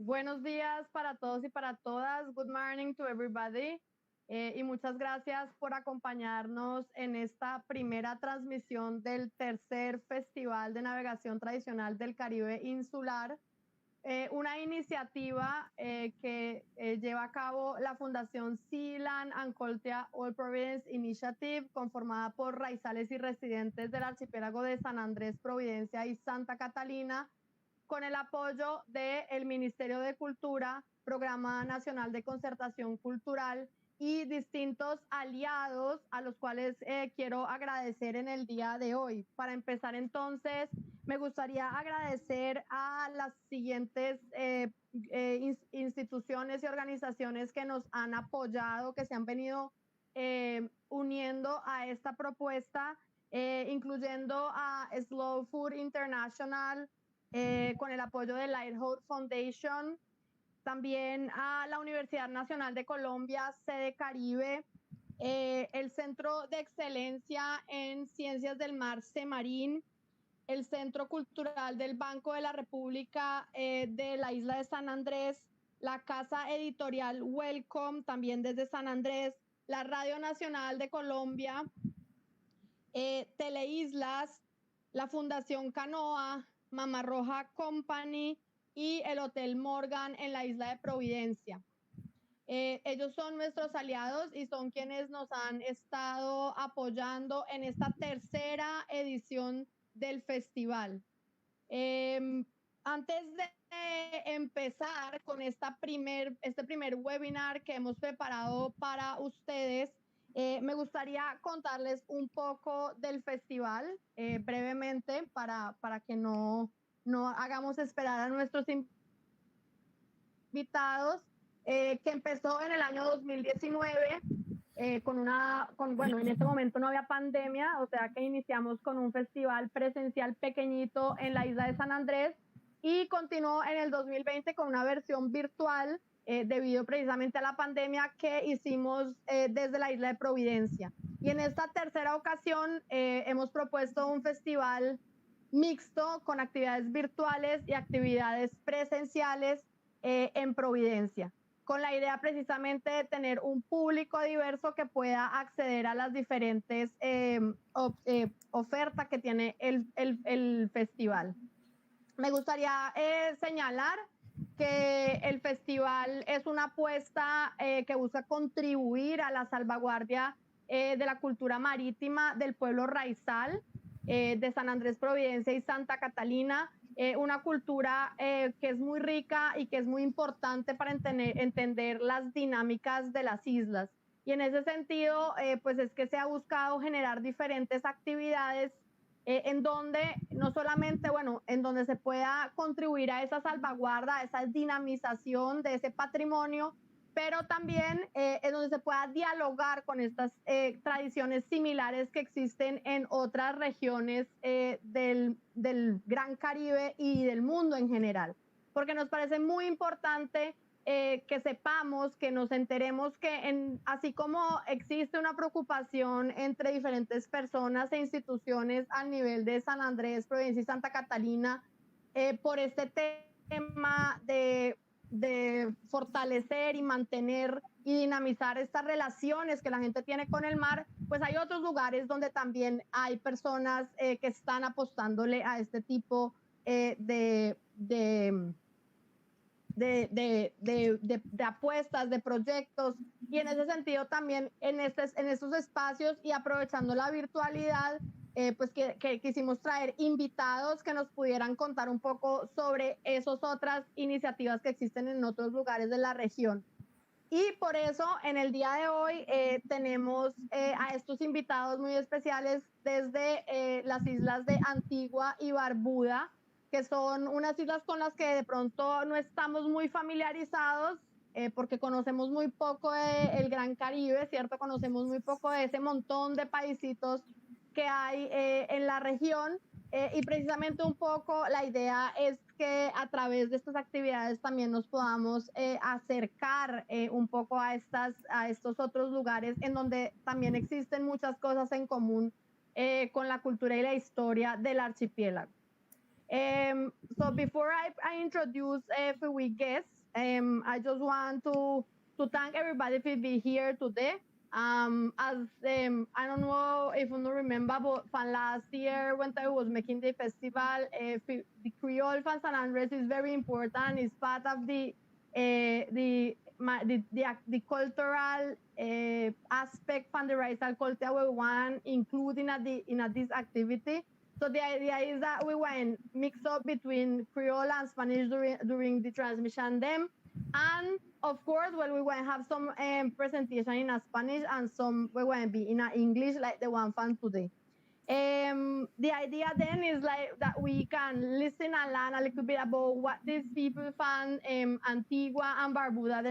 Buenos días para todos y para todas. Good morning to everybody. Y muchas gracias por acompañarnos en esta primera transmisión del tercer Festival de Navegación Tradicional del Caribe Insular. Una iniciativa que lleva a cabo la Fundación Sealand and Cultura All Providence Initiative, conformada por raizales y residentes del archipiélago de San Andrés, Providencia y Santa Catalina, con el apoyo del Ministerio de Cultura, Programa Nacional de Concertación Cultural y distintos aliados a los cuales quiero agradecer en el día de hoy. Para empezar, entonces, me gustaría agradecer a las siguientes instituciones y organizaciones que nos han apoyado, que se han venido uniendo a esta propuesta, incluyendo a Slow Food International, con el apoyo de Lighthouse Foundation, también a la Universidad Nacional de Colombia, sede Caribe, el Centro de Excelencia en Ciencias del Mar, CEMARIN, el Centro Cultural del Banco de la República de la isla de San Andrés, la Casa Editorial Welcome, también desde San Andrés, la Radio Nacional de Colombia, Teleislas, la Fundación Canoa, Mamá Roja Company y el Hotel Morgan en la isla de Providencia. Ellos son nuestros aliados y son quienes nos han estado apoyando en esta tercera edición del festival. Antes de empezar con este primer webinar que hemos preparado para ustedes, me gustaría contarles un poco del festival brevemente para que no hagamos esperar a nuestros invitados, que empezó en el año 2019 bueno, en este momento no había pandemia, o sea que iniciamos con un festival presencial pequeñito en la isla de San Andrés y continuó en el 2020 con una versión virtual debido precisamente a la pandemia que hicimos desde la isla de Providencia. Y en esta tercera ocasión hemos propuesto un festival mixto con actividades virtuales y actividades presenciales en Providencia, con la idea precisamente de tener un público diverso que pueda acceder a las diferentes ofertas que tiene el festival. Me gustaría señalar que el festival es una apuesta que busca contribuir a la salvaguardia de la cultura marítima del pueblo raizal de San Andrés, Providencia y Santa Catalina, una cultura que es muy rica y que es muy importante para entender las dinámicas de las islas. Y en ese sentido, pues es que se ha buscado generar diferentes actividades en donde no solamente, bueno, en donde se pueda contribuir a esa salvaguarda, a esa dinamización de ese patrimonio, pero también en donde se pueda dialogar con estas tradiciones similares que existen en otras regiones del Gran Caribe y del mundo en general, porque nos parece muy importante que sepamos, que nos enteremos que así como existe una preocupación entre diferentes personas e instituciones a nivel de San Andrés, Providencia y Santa Catalina por este tema de fortalecer y mantener y dinamizar estas relaciones que la gente tiene con el mar, pues hay otros lugares donde también hay personas que están apostándole a este tipo de apuestas, de proyectos, y en ese sentido también en estos espacios y aprovechando la virtualidad, pues que quisimos traer invitados que nos pudieran contar un poco sobre esas otras iniciativas que existen en otros lugares de la región. Y por eso en el día de hoy tenemos a estos invitados muy especiales desde las islas de Antigua y Barbuda, que son unas islas con las que de pronto no estamos muy familiarizados porque conocemos muy poco del Gran Caribe, ¿cierto? Conocemos muy poco de ese montón de paisitos que hay en la región y precisamente un poco la idea es que a través de estas actividades también nos podamos acercar un poco a estos otros lugares en donde también existen muchas cosas en común con la cultura y la historia del archipiélago. So before I introduce if we guests, I just want to thank everybody for being here today. As I don't know if you remember, but from last year when I was making the festival, the Creole from San Andres is very important. It's part of the cultural aspect from the racial culture we want including in this activity. So the idea is that we want mix up between Creole and Spanish during the transmission them. And of course, well, we want to have some presentation in Spanish and some we want to be in English like the one from today. The idea then is like that we can listen and learn a little bit about what these people from Antigua and Barbuda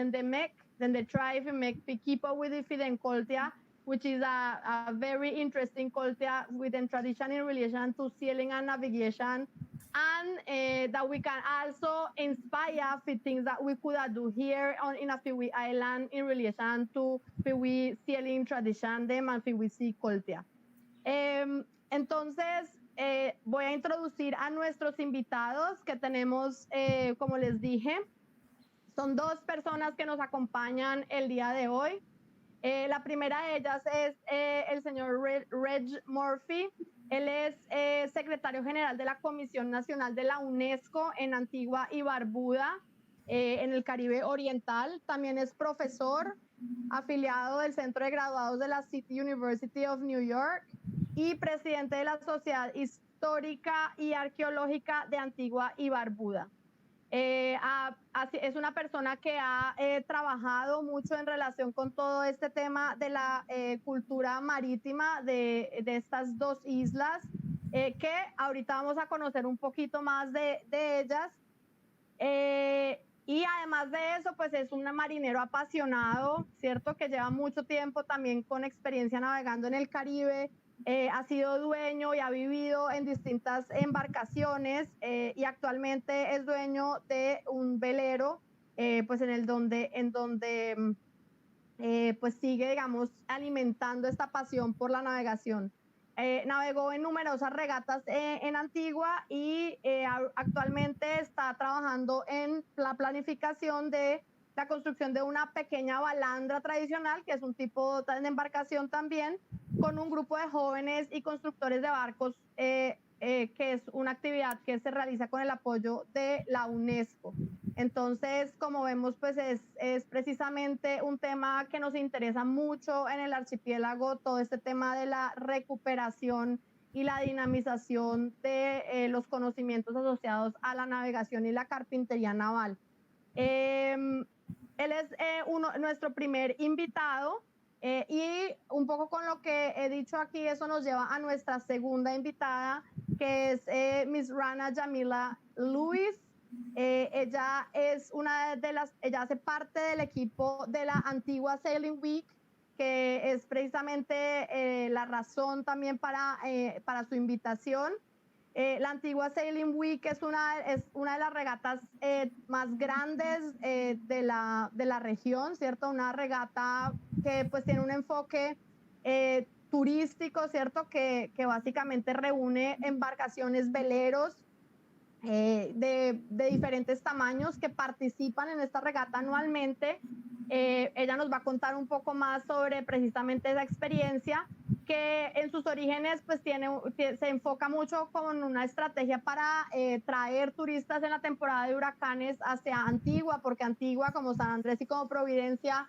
then they try to make to keep up with the Fidel culture, which is a very interesting culture with a tradition in relation to sailing and navigation, and that we can also inspire for things that we could do here in a Fiwi Island in relation to Fiwi sailing tradition them and Fiwi sea culture. Entonces, voy a introducir a nuestros invitados que tenemos, como les dije, son dos personas que nos acompañan el día de hoy. La primera de ellas es el señor Reg Murphy. Él es secretario general de la Comisión Nacional de la UNESCO en Antigua y Barbuda, en el Caribe Oriental. También es profesor afiliado del Centro de Graduados de la City University of New York y presidente de la Sociedad Histórica y Arqueológica de Antigua y Barbuda. Es una persona que ha trabajado mucho en relación con todo este tema de la cultura marítima de estas dos islas, que ahorita vamos a conocer un poquito más de ellas. Y además de eso, pues es un marinero apasionado, ¿cierto? Que lleva mucho tiempo también con experiencia navegando en el Caribe. Ha sido dueño y ha vivido en distintas embarcaciones y actualmente es dueño de un velero, pues en donde pues sigue, digamos, alimentando esta pasión por la navegación. Navegó en numerosas regatas en Antigua y actualmente está trabajando en la planificación de la construcción de una pequeña balandra tradicional, que es un tipo de embarcación también, con un grupo de jóvenes y constructores de barcos, que es una actividad que se realiza con el apoyo de la UNESCO. Entonces, como vemos, pues es precisamente un tema que nos interesa mucho en el archipiélago, todo este tema de la recuperación y la dinamización de los conocimientos asociados a la navegación y la carpintería naval. Él es nuestro primer invitado y un poco con lo que he dicho aquí, eso nos lleva a nuestra segunda invitada, que es Miss Rana Jamila Lewis. Ella es ella hace parte del equipo de la Antigua Sailing Week, que es precisamente la razón también para su invitación. La Antigua Sailing Week es una de las regatas más grandes de la región, ¿cierto? Una regata que pues tiene un enfoque turístico, ¿cierto? Que básicamente reúne embarcaciones, veleros de diferentes tamaños que participan en esta regata anualmente. Ella nos va a contar un poco más sobre precisamente esa experiencia, que en sus orígenes pues se enfoca mucho con una estrategia para traer turistas en la temporada de huracanes hacia Antigua, porque Antigua, como San Andrés y como Providencia,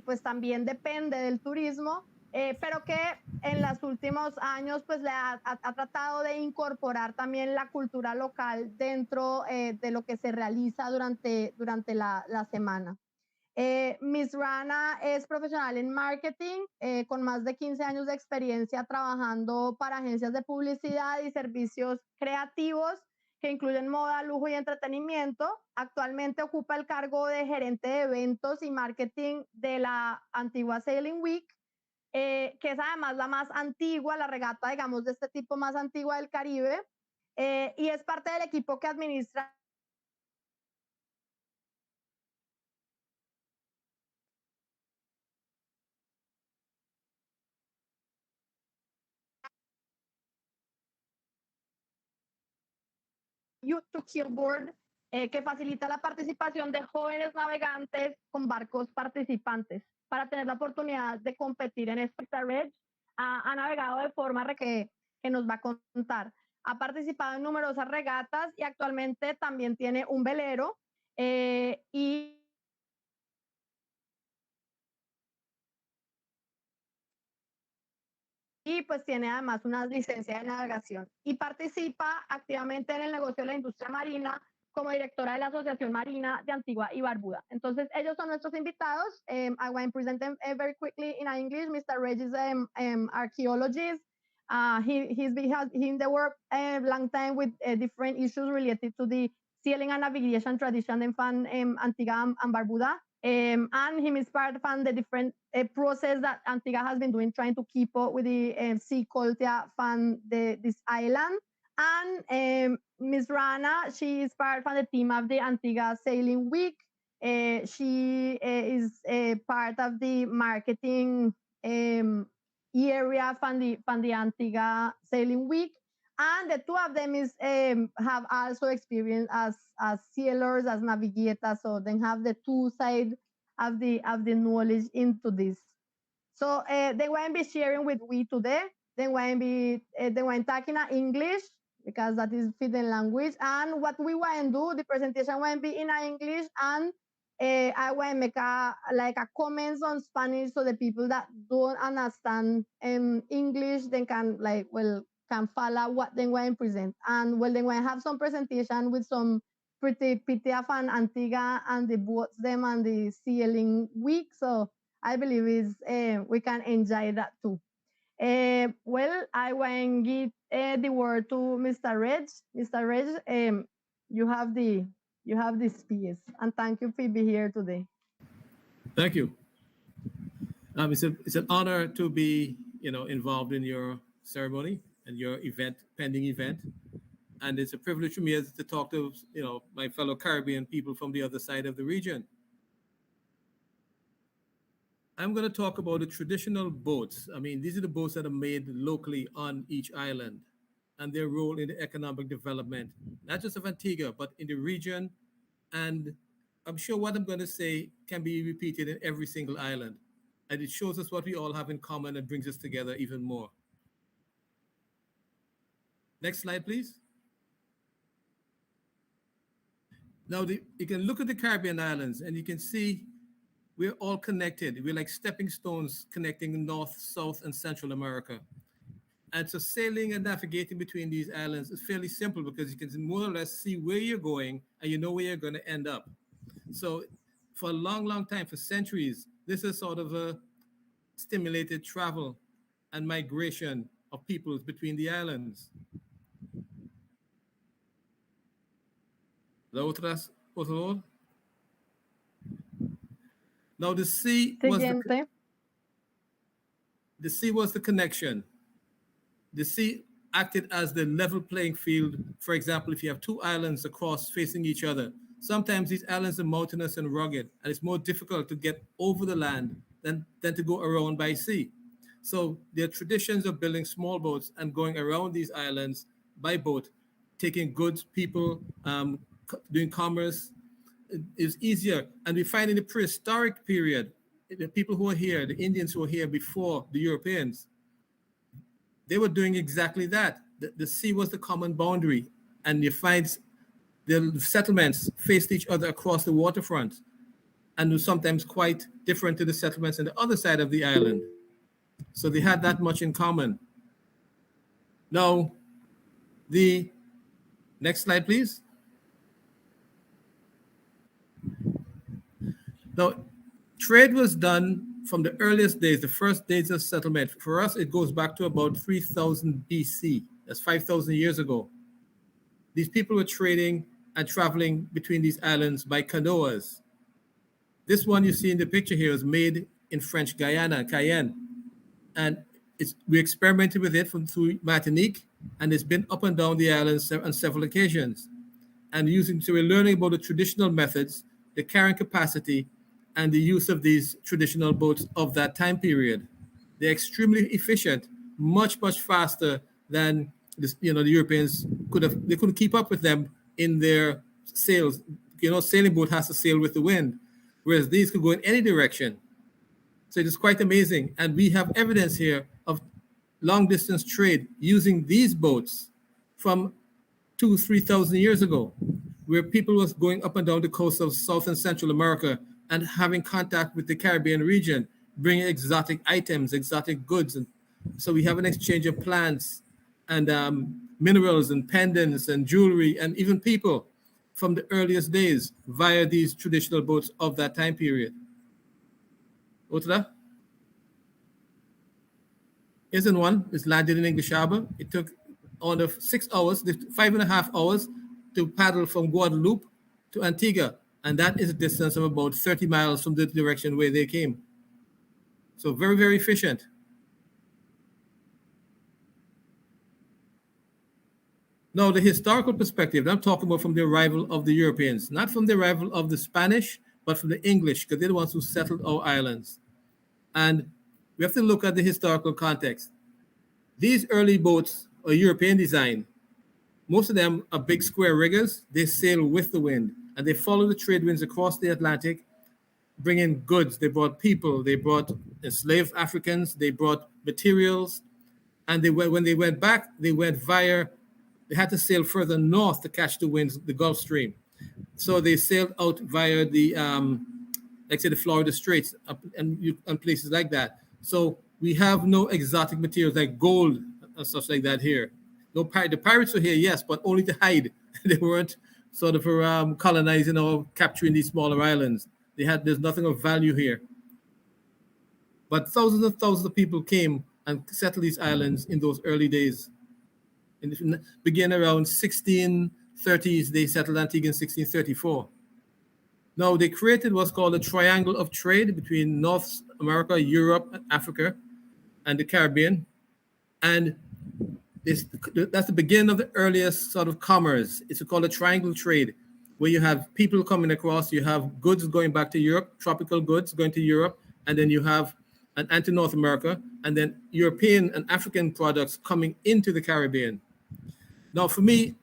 pues también depende del turismo. Pero que en los últimos años pues le ha tratado de incorporar también la cultura local dentro de lo que se realiza durante la semana. Miss Rana es profesional en marketing con más de 15 años de experiencia trabajando para agencias de publicidad y servicios creativos que incluyen moda, lujo y entretenimiento. Actualmente ocupa el cargo de gerente de eventos y marketing de la Antigua Sailing Week, que es además la más antigua, la regata, digamos, de este tipo más antigua del Caribe, y es parte del equipo que administra Youth to Keelboard, que facilita la participación de jóvenes navegantes con barcos participantes para tener la oportunidad de competir en esta red. Ha navegado de forma que nos va a contar. Ha participado en numerosas regatas y actualmente también tiene un velero y pues tiene además una licencia de navegación y participa activamente en el negocio de la industria marina como directora de la Asociación Marina de Antigua y Barbuda. Entonces, ellos son nuestros invitados. I want to present them very quickly in English. Mr. Reg is an archaeologist. He's been in the work a long time with different issues related to the sailing and navigation tradition in Antigua and Barbuda. And him is part of the different process that Antigua has been doing, trying to keep up with the sea culture from this island. And Ms. Rana, she is part of the team of the Antigua Sailing Week. She is part of the marketing area from the Antigua Sailing Week. And the two of them have also experience as sailors, as navigators, so they have the two sides of the knowledge into this. So they won't be sharing with we today. They won't talking in English because that is hidden language. And what we want to do, the presentation won't be in English, and I want to make a comments on Spanish so the people that don't understand English, they can can follow what they want to present. And they want to have some presentation with some pretty of an Antigua and the boats them and the sailing week. So I believe we can enjoy that too. I want to give the word to Mr. Reg. Mr. Reg, you have the space, and thank you for being here today. Thank you. It's an honor to be involved in your ceremony and your pending event, and it's a privilege for me to talk to my fellow Caribbean people from the other side of the region. I'm going to talk about the traditional boats. I mean, these are the boats that are made locally on each island and their role in the economic development, not just of Antigua, but in the region. And I'm sure what I'm going to say can be repeated in every single island. And it shows us what we all have in common and brings us together even more. Next slide, please. Now, you can look at the Caribbean islands and you can see we're all connected. We're like stepping stones connecting North, South, and Central America. And so sailing and navigating between these islands is fairly simple because you can more or less see where you're going and you know where you're going to end up. So for a long, long time, for centuries, this is sort of a stimulated travel and migration of peoples between the islands. Now the sea was the connection. The sea acted as the level playing field. For example, if you have two islands across facing each other, sometimes these islands are mountainous and rugged, and it's more difficult to get over the land than to go around by sea. So there are traditions of building small boats and going around these islands by boat, taking goods, people, doing commerce. Is easier. And we find in the prehistoric period, the people who are here, the Indians who were here before the Europeans, they were doing exactly that. The sea was the common boundary. And you find the settlements faced each other across the waterfront and were sometimes quite different to the settlements on the other side of the island. So they had that much in common. Now, the next slide, please. Now, trade was done from the earliest days, the first days of settlement. For us, it goes back to about 3000 BC. That's 5,000 years ago. These people were trading and traveling between these islands by canoas. This one you see in the picture here is made in French Guyana, Cayenne. And we experimented with it through Martinique, and it's been up and down the islands on several occasions. And so we're learning about the traditional methods, the carrying capacity, and the use of these traditional boats of that time period. They're extremely efficient, much, much faster than the Europeans couldn't keep up with them in their sails. Sailing boat has to sail with the wind, whereas these could go in any direction. So it is quite amazing. And we have evidence here of long distance trade using these boats from 2,000-3,000 years ago, where people was going up and down the coast of South and Central America and having contact with the Caribbean region, bringing exotic items, exotic goods. And so we have an exchange of plants and minerals and pendants and jewelry and even people from the earliest days via these traditional boats of that time period. Otra? Here's one. It's landed in English Harbour. It took under 6 hours, 5.5 hours to paddle from Guadeloupe to Antigua. And that is a distance of about 30 miles from the direction where they came. So very, very efficient. Now, the historical perspective, I'm talking about from the arrival of the Europeans, not from the arrival of the Spanish, but from the English, because they're the ones who settled our islands. And we have to look at the historical context. These early boats are European design. Most of them are big square riggers. They sail with the wind, and they follow the trade winds across the Atlantic, bringing goods. They brought people. They brought enslaved Africans. They brought materials. And when they went back, they went via, they had to sail further north to catch the winds, the Gulf Stream. So they sailed out via the, like say, the Florida Straits and places like that. So we have no exotic materials like gold and stuff like that here. No, the pirates were here, yes, but only to hide. They weren't sort of colonizing or capturing these smaller islands. There's nothing of value here. But thousands and thousands of people came and settled these islands in those early days. Began around 1630s, they settled Antigua in 1634. Now, they created what's called a triangle of trade between North America, Europe, Africa, and the Caribbean. And that's the beginning of the earliest sort of commerce. It's called a triangle trade, where you have people coming across, you have goods going back to Europe, tropical goods going to Europe, and then you have and to North America, and then European and African products coming into the Caribbean. Now, for me,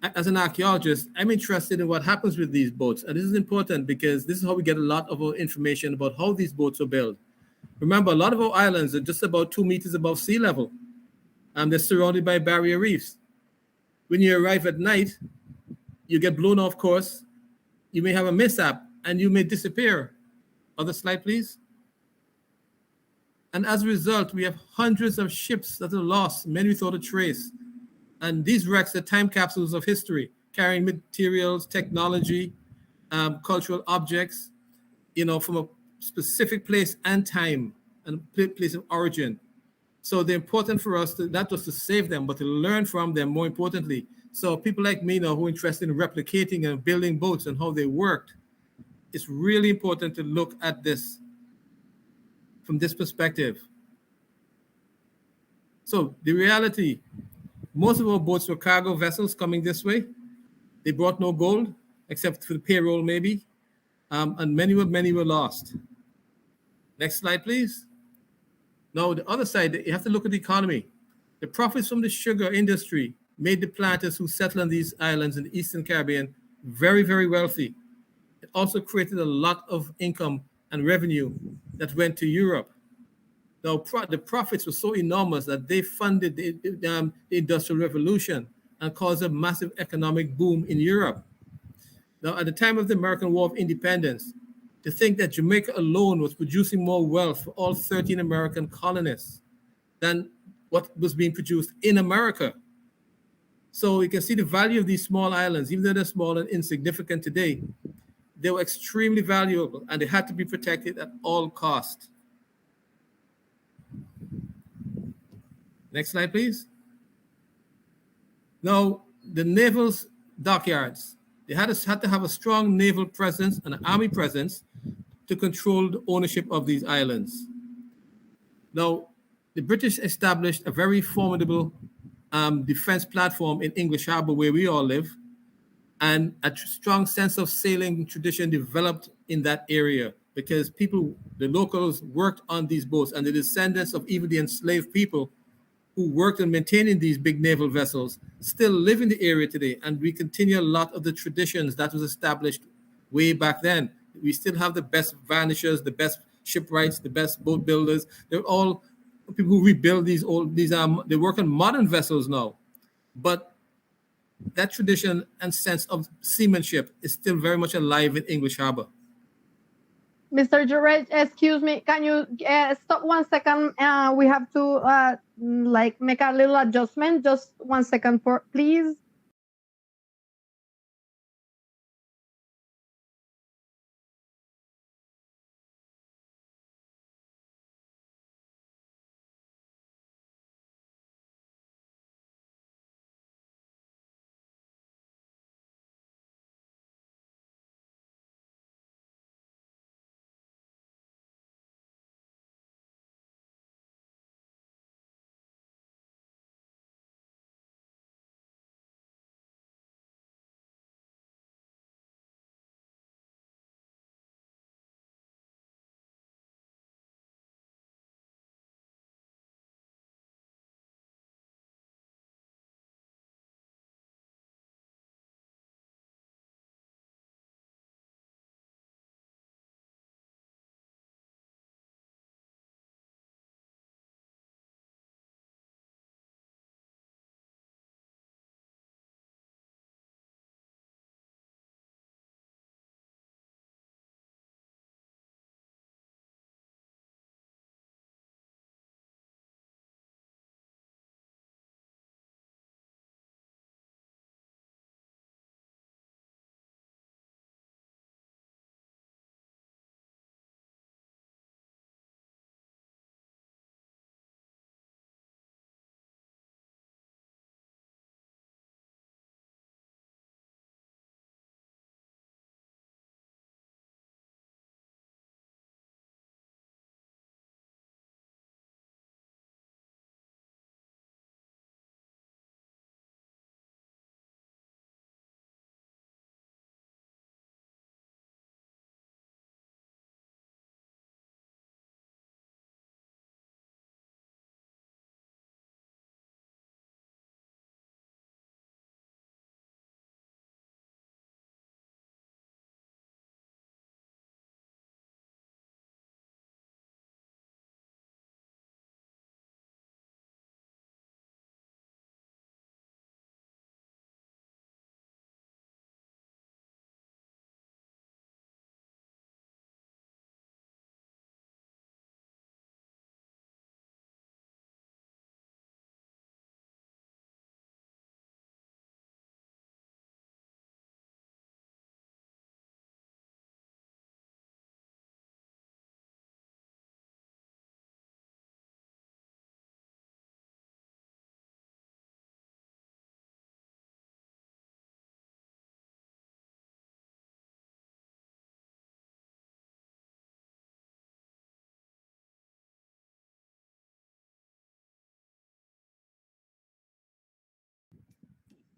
as an archaeologist, I'm interested in what happens with these boats. And this is important because this is how we get a lot of our information about how these boats are built. Remember, a lot of our islands are just about 2 meters above sea level. They're surrounded by barrier reefs. When you arrive at night, you get blown off course. You may have a mishap and you may disappear. Other slide, please. And as a result, we have hundreds of ships that are lost, many without a trace. And these wrecks are time capsules of history, carrying materials, technology, cultural objects, from a specific place and time and place of origin. So they're important for us to not just to save them, but to learn from them more importantly. So people like me now who are interested in replicating and building boats and how they worked, it's really important to look at this from this perspective. So the reality, most of our boats were cargo vessels coming this way. They brought no gold, except for the payroll maybe, and many were lost. Next slide, please. Now, the other side, you have to look at the economy. The profits from the sugar industry made the planters who settled on these islands in the Eastern Caribbean very, very wealthy. It also created a lot of income and revenue that went to Europe. Now, the profits were so enormous that they funded the Industrial Revolution and caused a massive economic boom in Europe. Now, at the time of the American War of Independence, to think that Jamaica alone was producing more wealth for all 13 American colonists than what was being produced in America. So you can see the value of these small islands, even though they're small and insignificant today, they were extremely valuable and they had to be protected at all costs. Next slide, please. Now, the Navels Dockyards, they had to have a strong naval presence and an army presence to control the ownership of these islands. Now, the British established a very formidable defense platform in English Harbour where we all live, and a strong sense of sailing tradition developed in that area because people, the locals, worked on these boats, and the descendants of even the enslaved people who worked on maintaining these big naval vessels still live in the area today, and we continue a lot of the traditions that was established way back then. We still have the best vanishers, the best shipwrights, the best boat builders. They're all people who rebuild these old, they work on modern vessels now. But that tradition and sense of seamanship is still very much alive in English Harbor. Mr. George, excuse me, can you stop 1 second? We have to make a little adjustment. Just 1 second, please.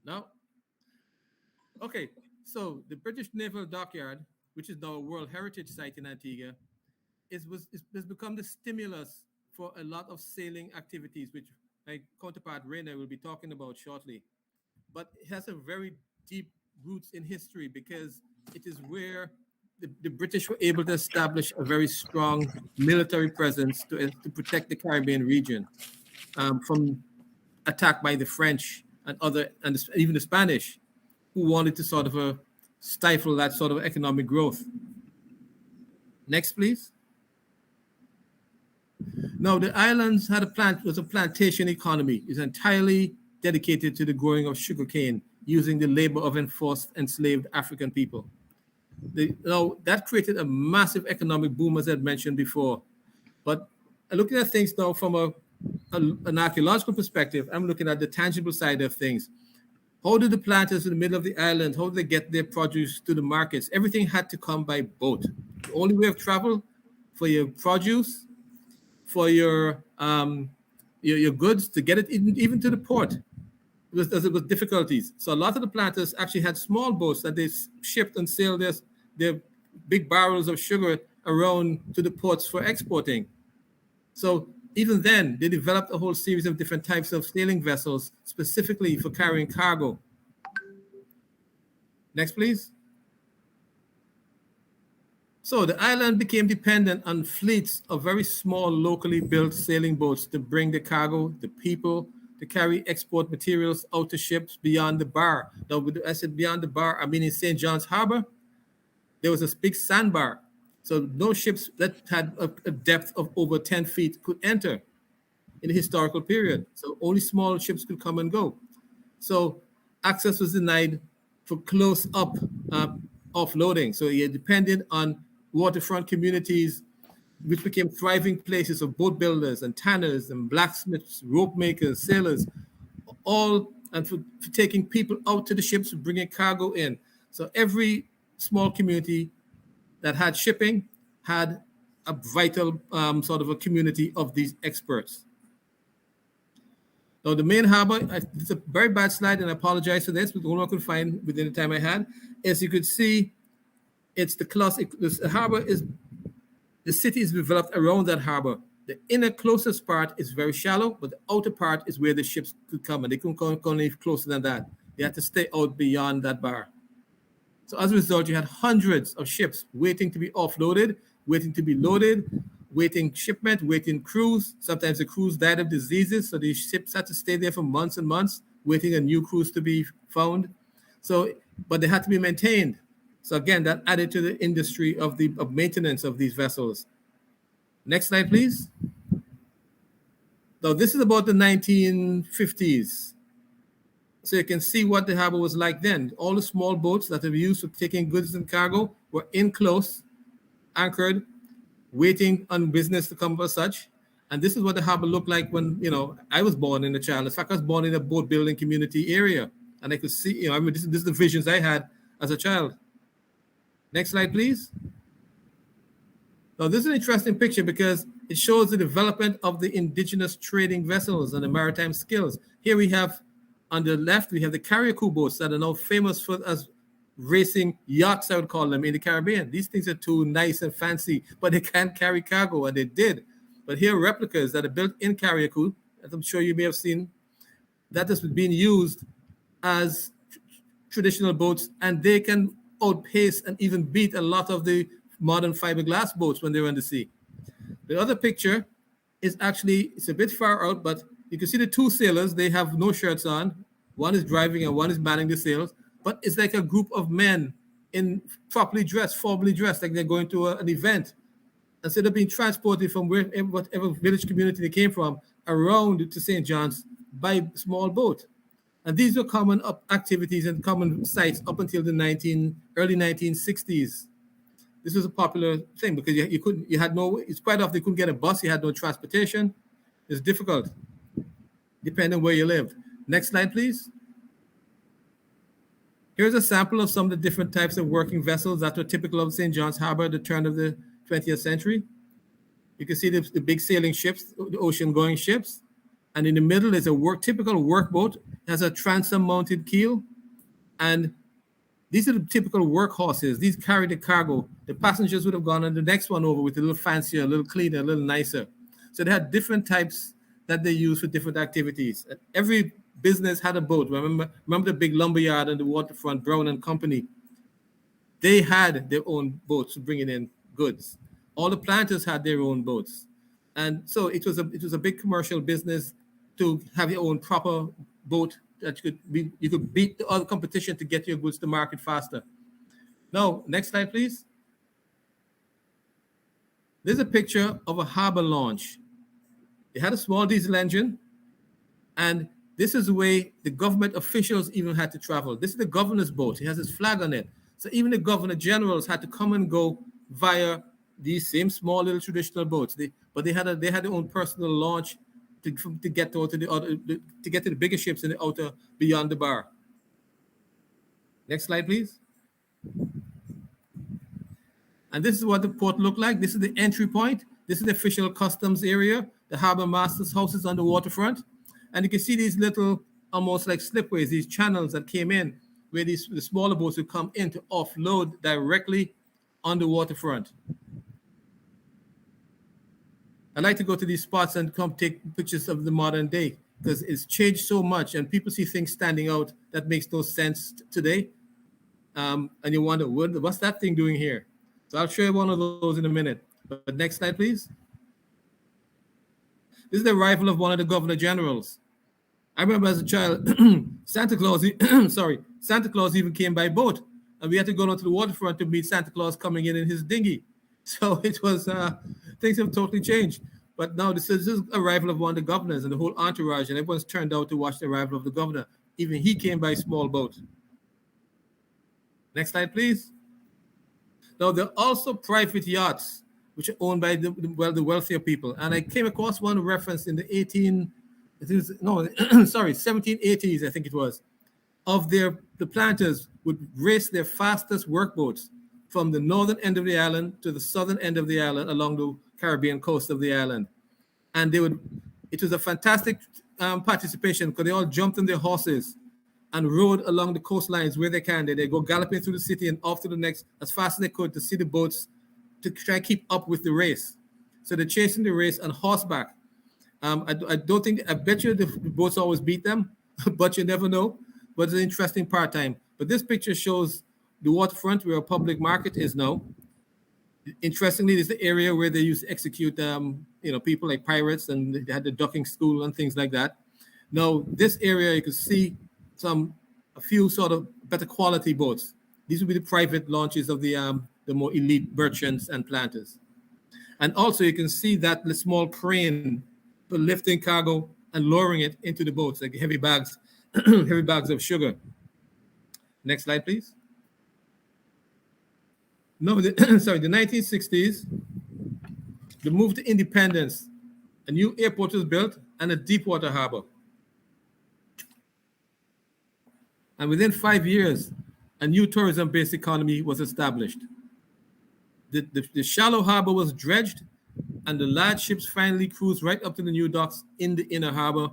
Now, okay, so the British Naval Dockyard, which is now a World Heritage Site in Antigua, has become the stimulus for a lot of sailing activities, which my counterpart Rainer will be talking about shortly. But it has a very deep roots in history because it is where the British were able to establish a very strong military presence to protect the Caribbean region from attack by the French and even the Spanish, who wanted to sort of stifle that sort of economic growth. Next, please. Now, the islands was a plantation economy. It's entirely dedicated to the growing of sugarcane using the labor of enforced enslaved African people. Now, that created a massive economic boom, as I had mentioned before. But looking at things now from an archaeological perspective, I'm looking at the tangible side of things. How did the planters in the middle of the island, how did they get their produce to the markets? Everything had to come by boat. The only way of travel for your produce, for your goods, to get it even to the port, it was difficulties. So a lot of the planters actually had small boats that they shipped and sailed their big barrels of sugar around to the ports for exporting. So even then, they developed a whole series of different types of sailing vessels specifically for carrying cargo. Next, please. So the island became dependent on fleets of very small, locally built sailing boats to bring the cargo, the people, to carry export materials out to ships beyond the bar. Now, when I said beyond the bar, I mean in St. John's Harbour, there was a big sandbar. So no ships that had a depth of over 10 feet could enter in the historical period. So only small ships could come and go. So access was denied for close-up offloading. So you depended on waterfront communities, which became thriving places of boat builders and tanners and blacksmiths, rope makers, sailors, all and for taking people out to the ships, bringing cargo in. So every small community that had shipping had a vital sort of a community of these experts. Now, the main harbor, it's a very bad slide, and I apologize for this, but all I could find within the time I had, as you could see, it's the classic, the harbor is, the city is developed around that harbor. The inner closest part is very shallow, but the outer part is where the ships could come, and they couldn't go any closer than that. They had to stay out beyond that bar. So as a result, you had hundreds of ships waiting to be offloaded, waiting to be loaded, waiting shipment, waiting crews. Sometimes the crews died of diseases, so the ships had to stay there for months and months, waiting a new crews to be found. So, but they had to be maintained. So again, that added to the industry of maintenance of these vessels. Next slide, please. Now, this is about the 1950s. So you can see what the harbor was like then. All the small boats that were used for taking goods and cargo were in close, anchored, waiting on business to come for such. And this is what the harbor looked like when, I was born in a child. In fact, I was born in a boat building community area. And I could see, I mean, this is the visions I had as a child. Next slide, please. Now, this is an interesting picture because it shows the development of the indigenous trading vessels and the maritime skills. Here we have, on the left, we have the carrier-coup boats that are now famous for as racing yachts, I would call them, in the Caribbean. These things are too nice and fancy, but they can't carry cargo, and they did. But here are replicas that are built in carrier-coup, as I'm sure you may have seen, that has been used as traditional boats, and they can outpace and even beat a lot of the modern fiberglass boats when they're on the sea. The other picture is actually, it's a bit far out, but you can see the two sailors. They have no shirts on. One is driving and one is manning the sails, but it's like a group of men in properly dressed, formally dressed, like they're going to an event. Instead of being transported from whatever village community they came from around to St. John's by small boat. And these were common activities and common sites up until the early 1960s. This was a popular thing because it's quite often you couldn't get a bus, you had no transportation. It's difficult, depending on where you lived. Next slide, please. Here's a sample of some of the different types of working vessels that were typical of St. John's Harbour at the turn of the 20th century. You can see the big sailing ships, the ocean-going ships. And in the middle is a typical workboat. It has a transom-mounted keel. And these are the typical workhorses. These carry the cargo. The passengers would have gone on the next one over with a little fancier, a little cleaner, a little nicer. So they had different types that they use for different activities. Every business had a boat. Remember the big lumberyard on the waterfront, Brown and Company? They had their own boats bringing in goods. All the planters had their own boats. And so it was a big commercial business to have your own proper boat that you could beat the other competition to get your goods to market faster. Now, next slide, please. There's a picture of a harbor launch. It had a small diesel engine, and this is the way the government officials even had to travel. This is the governor's boat. It has his flag on it. So even the governor generals had to come and go via these same small little traditional boats. But they had their own personal launch to get to the bigger ships in the outer beyond the bar. Next slide, please. And this is what the port looked like. This is the entry point. This is the official customs area. The harbor master's house is on the waterfront. And you can see these little, almost like slipways, these channels that came in, where the smaller boats would come in to offload directly on the waterfront. I like to go to these spots and come take pictures of the modern day because it's changed so much and people see things standing out that makes no sense today. And you wonder, what's that thing doing here? So I'll show you one of those in a minute. But next slide, please. This is the arrival of one of the governor generals. I remember as a child, Santa Claus even came by boat, and we had to go down to the waterfront to meet Santa Claus coming in his dinghy. So it was, things have totally changed. But now this is arrival of one of the governors and the whole entourage, and everyone's turned out to watch the arrival of the governor. Even he came by small boat. Next slide, please. Now, there are also private yachts, which are owned by the wealthier people. And I came across one reference in the 1780s, I think it was, of the planters would race their fastest workboats from the northern end of the island to the southern end of the island along the Caribbean coast of the island. And it was a fantastic participation because they all jumped on their horses and rode along the coastlines where they can. They go galloping through the city and off to the next as fast as they could to see the boats to try and keep up with the race. So they're chasing the race on horseback. I bet you the boats always beat them, but you never know. But it's an interesting part time. But this picture shows the waterfront where a public market is now. Interestingly, this is the area where they used to execute people like pirates, and they had the docking school and things like that. Now, this area you can see a few sort of better quality boats. These would be the private launches of the more elite merchants and planters. And also you can see that the small crane for lifting cargo and lowering it into the boats, like heavy bags, heavy bags of sugar. Next slide, please. No, the 1960s, the move to independence, a new airport was built and a deep water harbor. And within 5 years, a new tourism-based economy was established. The shallow harbor was dredged, and the large ships finally cruised right up to the new docks in the inner harbor,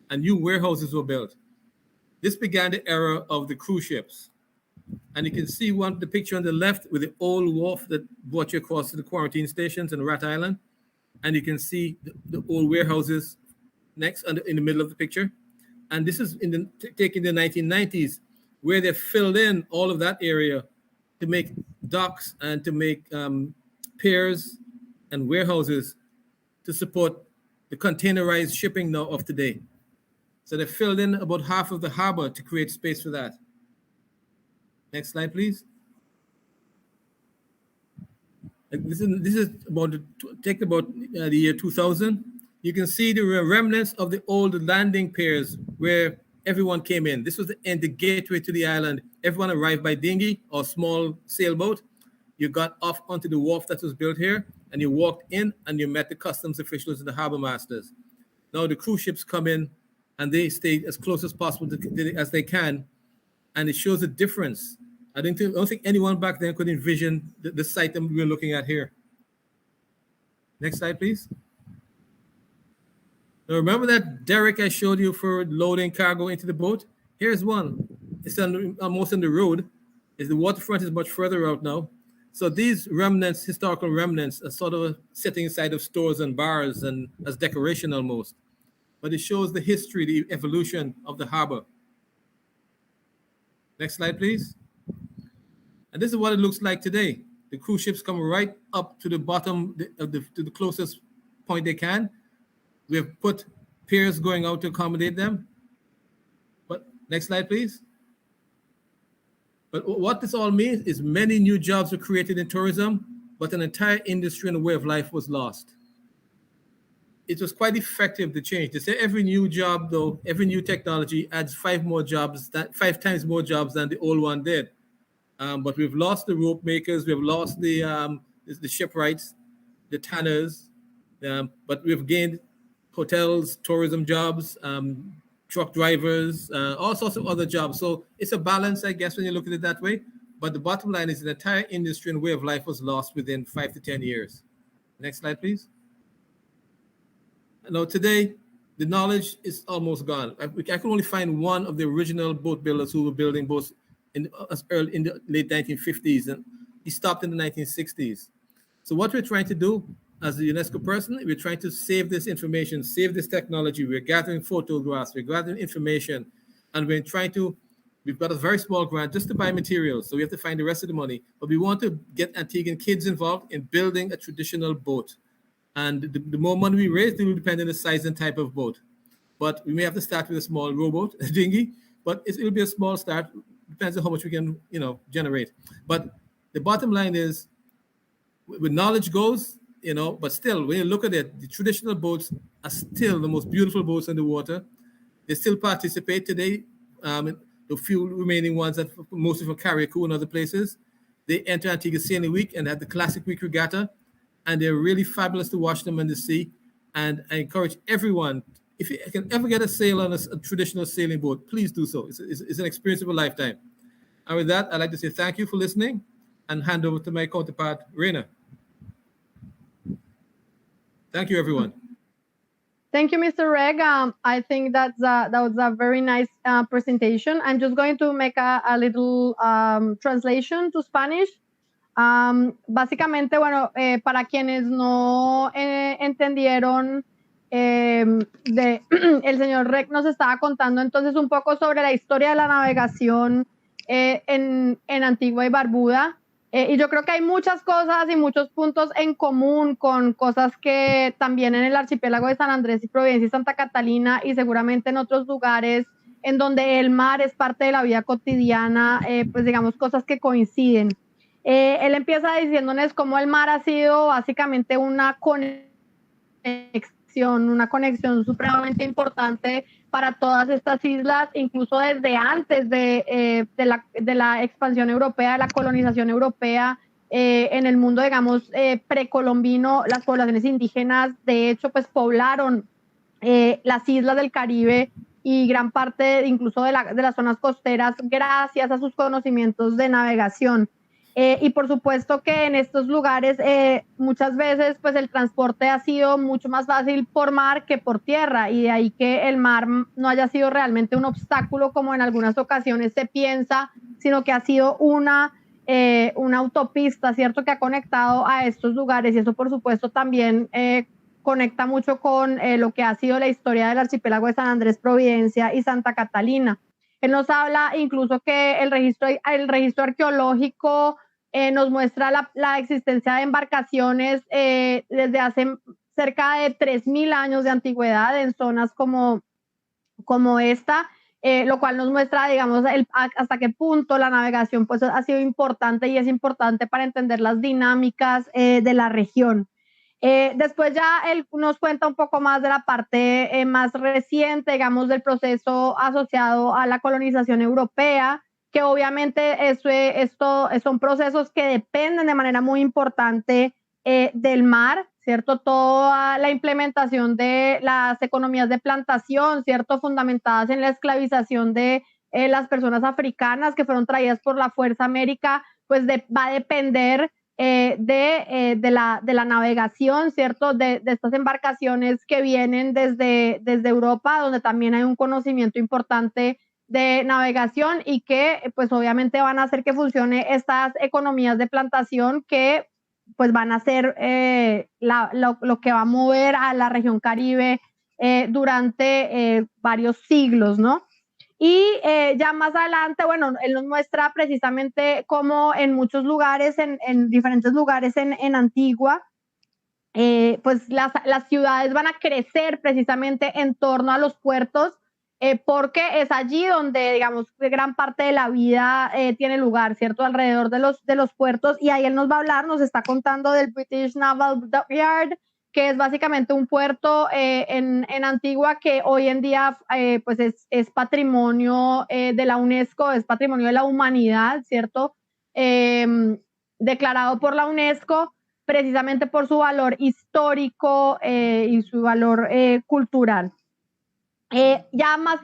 and new warehouses were built. This began the era of the cruise ships. And you can see the picture on the left with the old wharf that brought you across to the quarantine stations in Rat Island. And you can see the old warehouses next in the middle of the picture. And this is taken in the 1990s, where they filled in all of that area to make docks and to make piers and warehouses to support the containerized shipping now of today. So they filled in about half of the harbor to create space for that. Next slide, please. This is about the year 2000. You can see the remnants of the old landing piers where everyone came in. This was the gateway to the island. Everyone arrived by dinghy or small sailboat. You got off onto the wharf that was built here, and you walked in and you met the customs officials and the harbor masters. Now the cruise ships come in and they stay as close as possible as they can, and it shows a difference. I don't think anyone back then could envision the site that we're looking at here. Next slide, please. Now remember that derrick I showed you for loading cargo into the boat? Here's one. It's almost on the road. The waterfront is much further out now. So these remnants, historical remnants, are sort of sitting inside of stores and bars and as decoration almost. But it shows the history, the evolution of the harbor. Next slide, please. And this is what it looks like today. The cruise ships come right up to the bottom to the closest point they can. We have put piers going out to accommodate them. But next slide, please. But what this all means is many new jobs were created in tourism, but an entire industry and a way of life was lost. It was quite effective to change. They say every new job, though, every new technology adds 5 times more jobs than the old one did. But we've lost the rope makers, we've lost the shipwrights, the tanners, but we've gained hotels, tourism jobs, truck drivers, all sorts of other jobs. So it's a balance, I guess, when you look at it that way. But the bottom line is the entire industry and way of life was lost within 5 to 10 years. Next slide, please. Now, today, the knowledge is almost gone. I can only find one of the original boat builders who were building boats in the late 1950s, and he stopped in the 1960s. So what we're trying to do as a UNESCO person, we're trying to save this information, save this technology. We're gathering photographs, we're gathering information, and we're trying to, we've got a very small grant just to buy materials, so we have to find the rest of the money. But we want to get Antiguan kids involved in building a traditional boat. And the more money we raise, it will depend on the size and type of boat. But we may have to start with a small rowboat, a dinghy, but it'll be a small start. Depends on how much we can, generate. But the bottom line is, where knowledge goes, but still, when you look at it, the traditional boats are still the most beautiful boats in the water. They still participate today. The few remaining ones that mostly from Carriacou and other places, they enter Antigua Sailing Week and have the Classic Week Regatta, and they're really fabulous to watch them in the sea. And I encourage everyone, if you can ever get a sail on a traditional sailing boat, please do so. It's an experience of a lifetime. And with that, I'd like to say thank you for listening and hand over to my counterpart, Reina. Thank you, everyone. Thank you, Mr. Reg. I think that was a very nice presentation. I'm just going to make a little translation to Spanish. Básicamente, bueno, para quienes no entendieron, el señor Reg nos estaba contando entonces un poco sobre la historia de la navegación en Antigua y Barbuda. Y yo creo que hay muchas cosas y muchos puntos en común con cosas que también en el archipiélago de San Andrés y Providencia y Santa Catalina y seguramente en otros lugares en donde el mar es parte de la vida cotidiana, pues digamos cosas que coinciden. Él empieza diciéndonos cómo el mar ha sido básicamente una conexión supremamente importante para todas estas islas, incluso desde antes de la expansión europea, de la colonización europea en el mundo, digamos, precolombino. Las poblaciones indígenas, de hecho, pues poblaron las islas del Caribe y gran parte incluso de las zonas costeras gracias a sus conocimientos de navegación. Y por supuesto que en estos lugares muchas veces pues el transporte ha sido mucho más fácil por mar que por tierra, y de ahí que el mar no haya sido realmente un obstáculo como en algunas ocasiones se piensa, sino que ha sido una autopista, ¿cierto?, que ha conectado a estos lugares, y eso por supuesto también conecta mucho con lo que ha sido la historia del archipiélago de San Andrés, Providencia y Santa Catalina. Él nos habla incluso que el registro arqueológico nos muestra la existencia de embarcaciones desde hace cerca de 3.000 años de antigüedad en zonas como esta, lo cual nos muestra, digamos, hasta qué punto la navegación pues, ha sido importante y es importante para entender las dinámicas de la región. Después ya él nos cuenta un poco más de la parte más reciente, digamos, del proceso asociado a la colonización europea, que obviamente son procesos que dependen de manera muy importante del mar, ¿cierto? Toda la implementación de las economías de plantación, ¿cierto?, fundamentadas en la esclavización de las personas africanas que fueron traídas por la Fuerza América, pues va a depender de la navegación, ¿cierto?, de estas embarcaciones que vienen desde Europa, donde también hay un conocimiento importante de navegación y que pues obviamente van a hacer que funcione estas economías de plantación que pues van a ser lo que va a mover a la región Caribe durante varios siglos, ¿no? Y ya más adelante, bueno, él nos muestra precisamente cómo en muchos lugares, en diferentes lugares en Antigua, pues las ciudades van a crecer precisamente en torno a los puertos, porque es allí donde, digamos, gran parte de la vida tiene lugar, ¿cierto?, alrededor de los puertos. Y ahí él nos va a hablar, nos está contando del British Naval Dockyard, que es básicamente un puerto en Antigua que hoy en día pues es patrimonio de la UNESCO, es patrimonio de la humanidad, ¿cierto? Declarado por la UNESCO precisamente por su valor histórico y su valor cultural. Ya más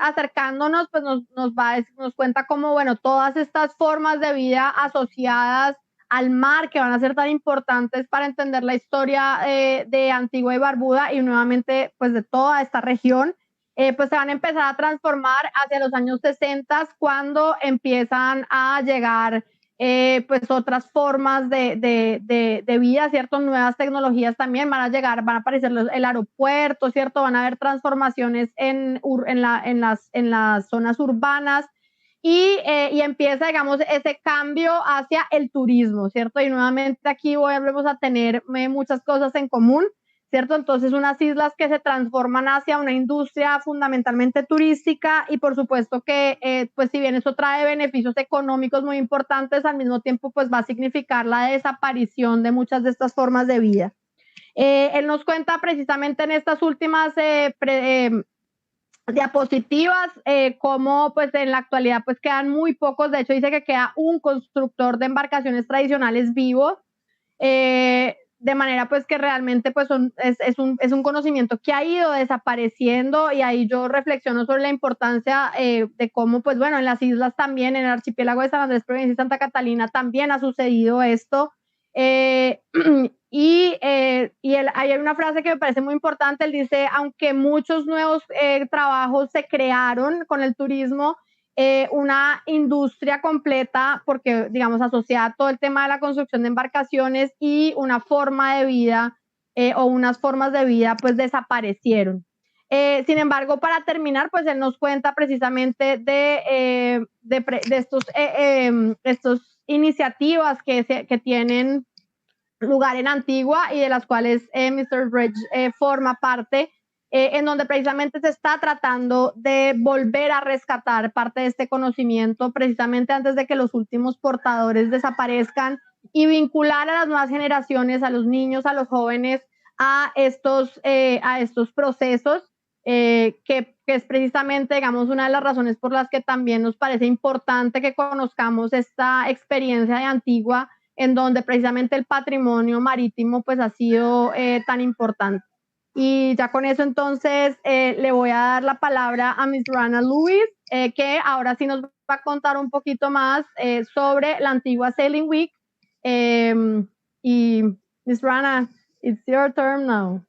acercándonos, pues nos cuenta cómo, bueno, todas estas formas de vida asociadas al mar que van a ser tan importantes para entender la historia de Antigua y Barbuda y nuevamente pues de toda esta región, pues se van a empezar a transformar hacia los años 60 cuando empiezan a llegar pues otras formas de vida, ¿cierto? Nuevas tecnologías también van a llegar, van a aparecer el aeropuerto, ¿cierto? Van a haber transformaciones en las zonas urbanas y empieza, digamos, ese cambio hacia el turismo, ¿cierto? Y nuevamente aquí volvemos a tener muchas cosas en común, ¿cierto? Entonces, unas islas que se transforman hacia una industria fundamentalmente turística y por supuesto que, pues si bien eso trae beneficios económicos muy importantes, al mismo tiempo, pues va a significar la desaparición de muchas de estas formas de vida. Él nos cuenta precisamente en estas últimas diapositivas, cómo pues en la actualidad pues quedan muy pocos, de hecho dice que queda un constructor de embarcaciones tradicionales vivo, de manera pues que realmente pues es un conocimiento que ha ido desapareciendo y ahí yo reflexiono sobre la importancia de cómo pues bueno en las islas también, en el archipiélago de San Andrés, Providencia y Santa Catalina también ha sucedido esto. Hay una frase que me parece muy importante, él dice, aunque muchos nuevos trabajos se crearon con el turismo, una industria completa, porque digamos asociada a todo el tema de la construcción de embarcaciones y una forma de vida o unas formas de vida pues desaparecieron. Sin embargo, para terminar, pues él nos cuenta precisamente de estos iniciativas que tienen lugar en Antigua y de las cuales Mr. Bridge forma parte, en donde precisamente se está tratando de volver a rescatar parte de este conocimiento precisamente antes de que los últimos portadores desaparezcan y vincular a las nuevas generaciones, a los niños, a los jóvenes, a estos procesos, que es precisamente, digamos, una de las razones por las que también nos parece importante que conozcamos esta experiencia de Antigua, en donde precisamente el patrimonio marítimo pues ha sido tan importante. Y ya con eso entonces le voy a dar la palabra a Miss Rana Lewis, que ahora sí nos va a contar un poquito más sobre la Antigua Sailing Week. Y Miss Rana, it's your turn now.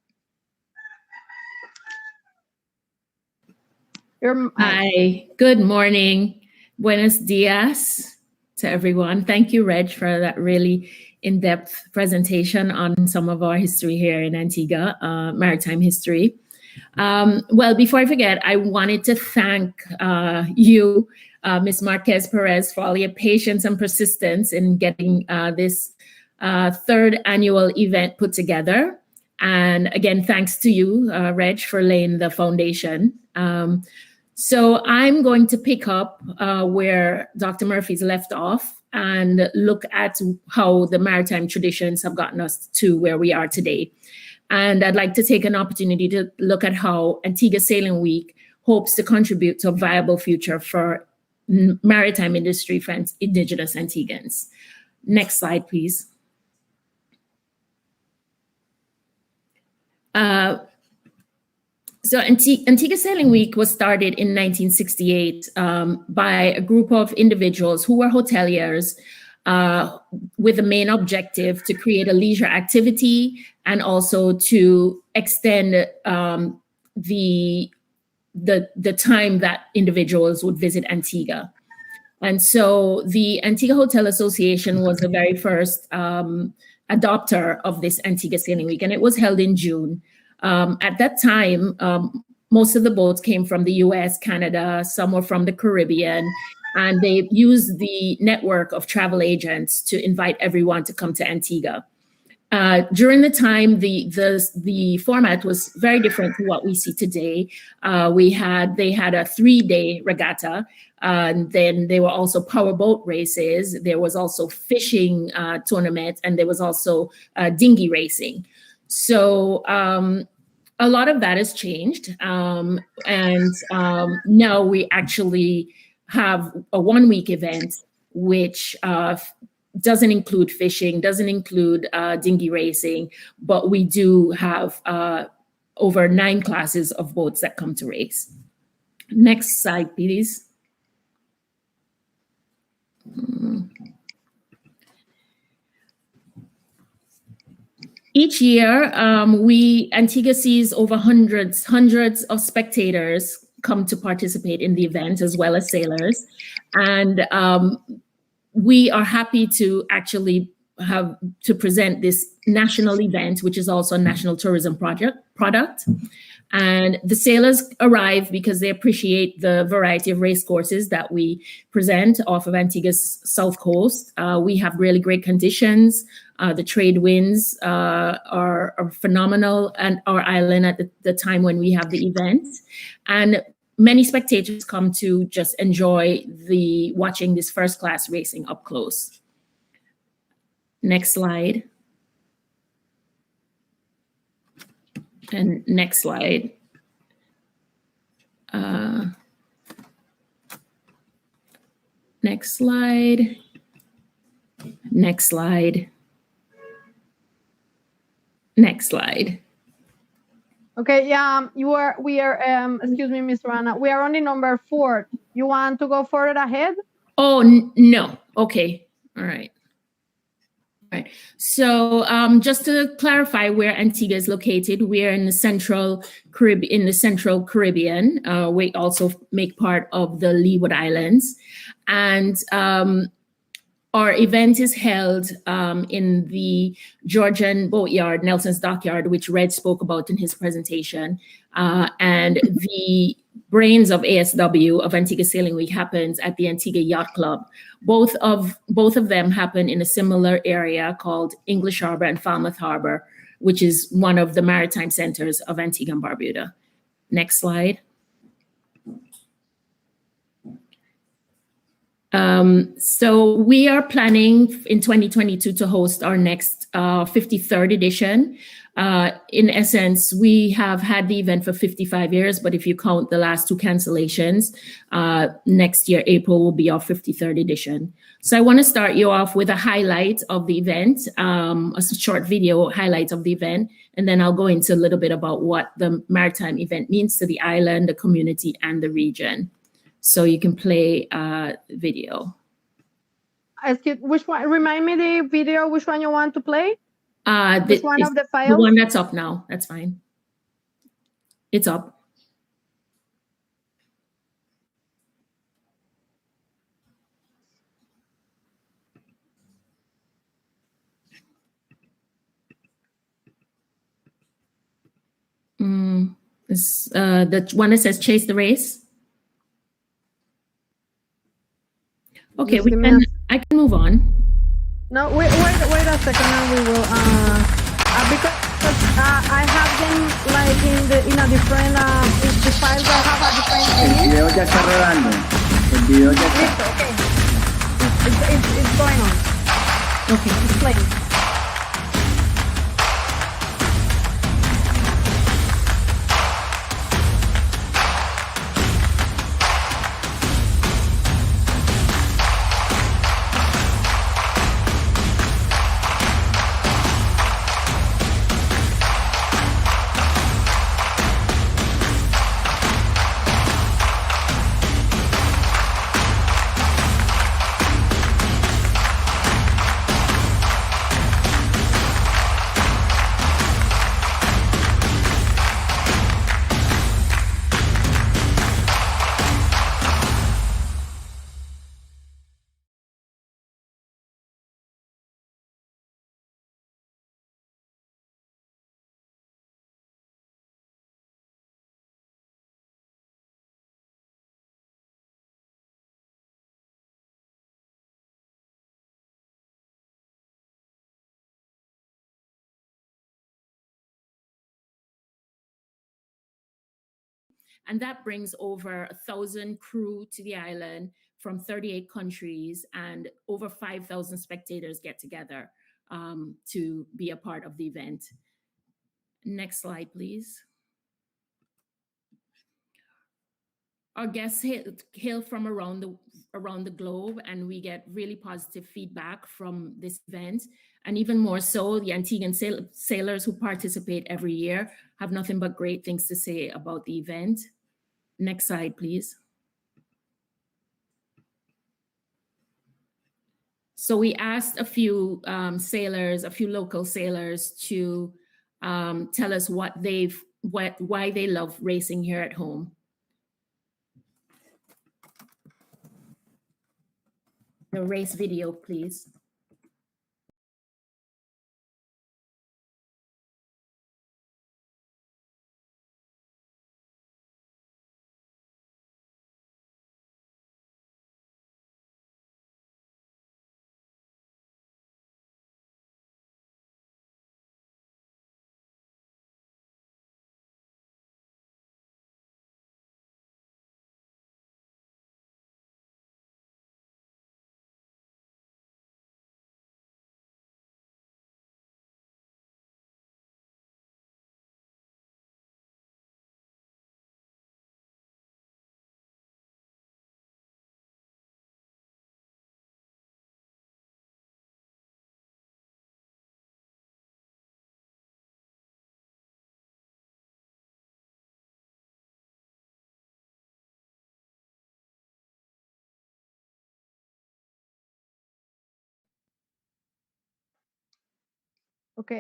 Hi, good morning. Buenos dias to everyone. Thank you, Reg, for that really in-depth presentation on some of our history here in Antigua, maritime history. Well, before I forget, I wanted to thank you, Ms. Marquez Perez, for all your patience and persistence in getting this third annual event put together. And again, thanks to you, Reg, for laying the foundation. So I'm going to pick up where Dr. Murphy's left off and look at how the maritime traditions have gotten us to where we are today. And I'd like to take an opportunity to look at how Antigua Sailing Week hopes to contribute to a viable future for maritime industry for indigenous Antiguans. Next slide, please. So Antigua Sailing Week was started in 1968 by a group of individuals who were hoteliers with the main objective to create a leisure activity and also to extend the time that individuals would visit Antigua. And so the Antigua Hotel Association was the very first adopter of this Antigua Sailing Week, and it was held in June. At that time, most of the boats came from the US, Canada, some were from the Caribbean, and they used the network of travel agents to invite everyone to come to Antigua. During the time, the format was very different to what we see today. They had a 3-day regatta, and then there were also powerboat races. There was also fishing tournament, and there was also dinghy racing. So a lot of that has changed. And now we actually have a 1-week event, which doesn't include fishing, doesn't include dinghy racing, but we do have over 9 classes of boats that come to race. Next slide, please. Each year, Antigua sees over hundreds of spectators come to participate in the event, as well as sailors. And we are happy to actually have to present this national event, which is also a national tourism product. And the sailors arrive because they appreciate the variety of race courses that we present off of Antigua's south coast. We have really great conditions. The trade winds are phenomenal and our island at the time when we have the event. And many spectators come to just enjoy watching this first class racing up close. Next slide. And next slide. Next slide. Next slide. Next slide. Okay, yeah, we are, excuse me, Ms. Rana, we are only number 4. You want to go further ahead? Oh, no. Okay. All right. Right. So just to clarify where Antigua is located, we are in the Central Caribbean. We also make part of the Leeward Islands. And our event is held in the Georgian boatyard, Nelson's Dockyard, which Red spoke about in his presentation. And the brains of ASW, of Antigua Sailing Week, happens at the Antigua Yacht Club. Both of them happen in a similar area called English Harbour and Falmouth Harbour, which is one of the maritime centers of Antigua and Barbuda. Next slide. So we are planning in 2022 to host our next 53rd edition. In essence, we have had the event for 55 years, but if you count the last 2 cancellations, next year, April, will be our 53rd edition. So I want to start you off with a highlight of the event, a short video highlight of the event, and then I'll go into a little bit about what the maritime event means to the island, the community, and the region. So you can play video. Excuse, which one? Remind me the video, which one you want to play? Which one of the files? The one that's up now. That's fine. It's up. The one that says chase the race. Okay, I can move on. No, wait a second, and we will, because I have them like in a different, the files I have a different. El video ya está rodando. El video ya está. Listo, okay. It's going on. Okay. It's playing. And that brings over 1,000 crew to the island from 38 countries, and over 5,000 spectators get together to be a part of the event. Next slide, please. Our guests hail from around the globe, and we get really positive feedback from this event. And even more so, the Antiguan sailors who participate every year have nothing but great things to say about the event. Next slide, please. So we asked a few sailors, a few local sailors, to tell us why they love racing here at home. the race video, please. Ok,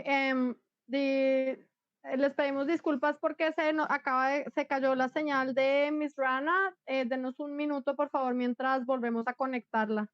les pedimos disculpas porque se cayó la señal de Miss Rana. Denos un minuto, por favor, mientras volvemos a conectarla.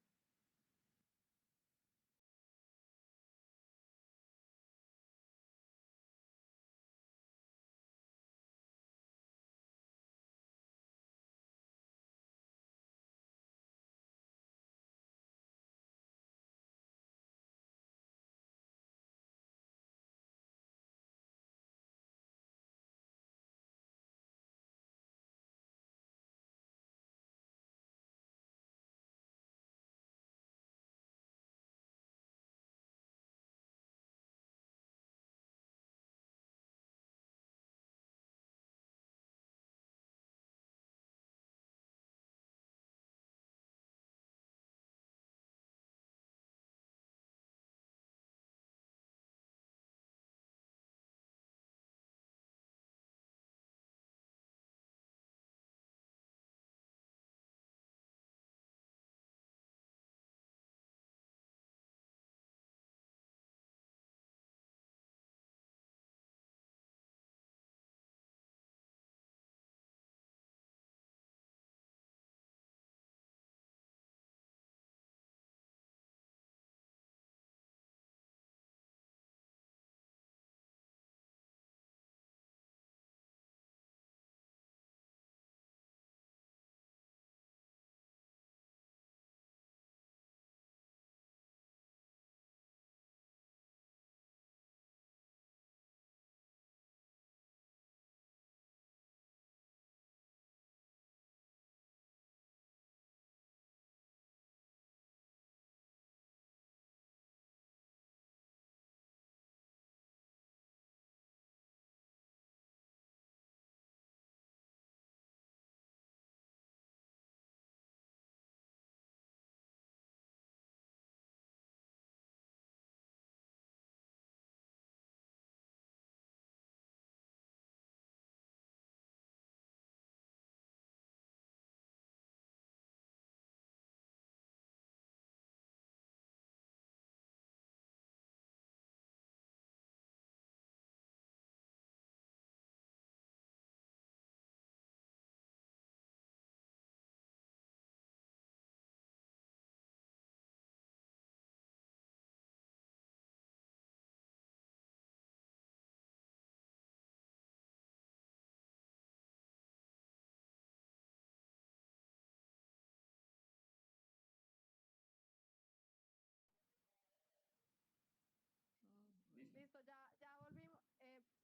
Listo, ya volvimos.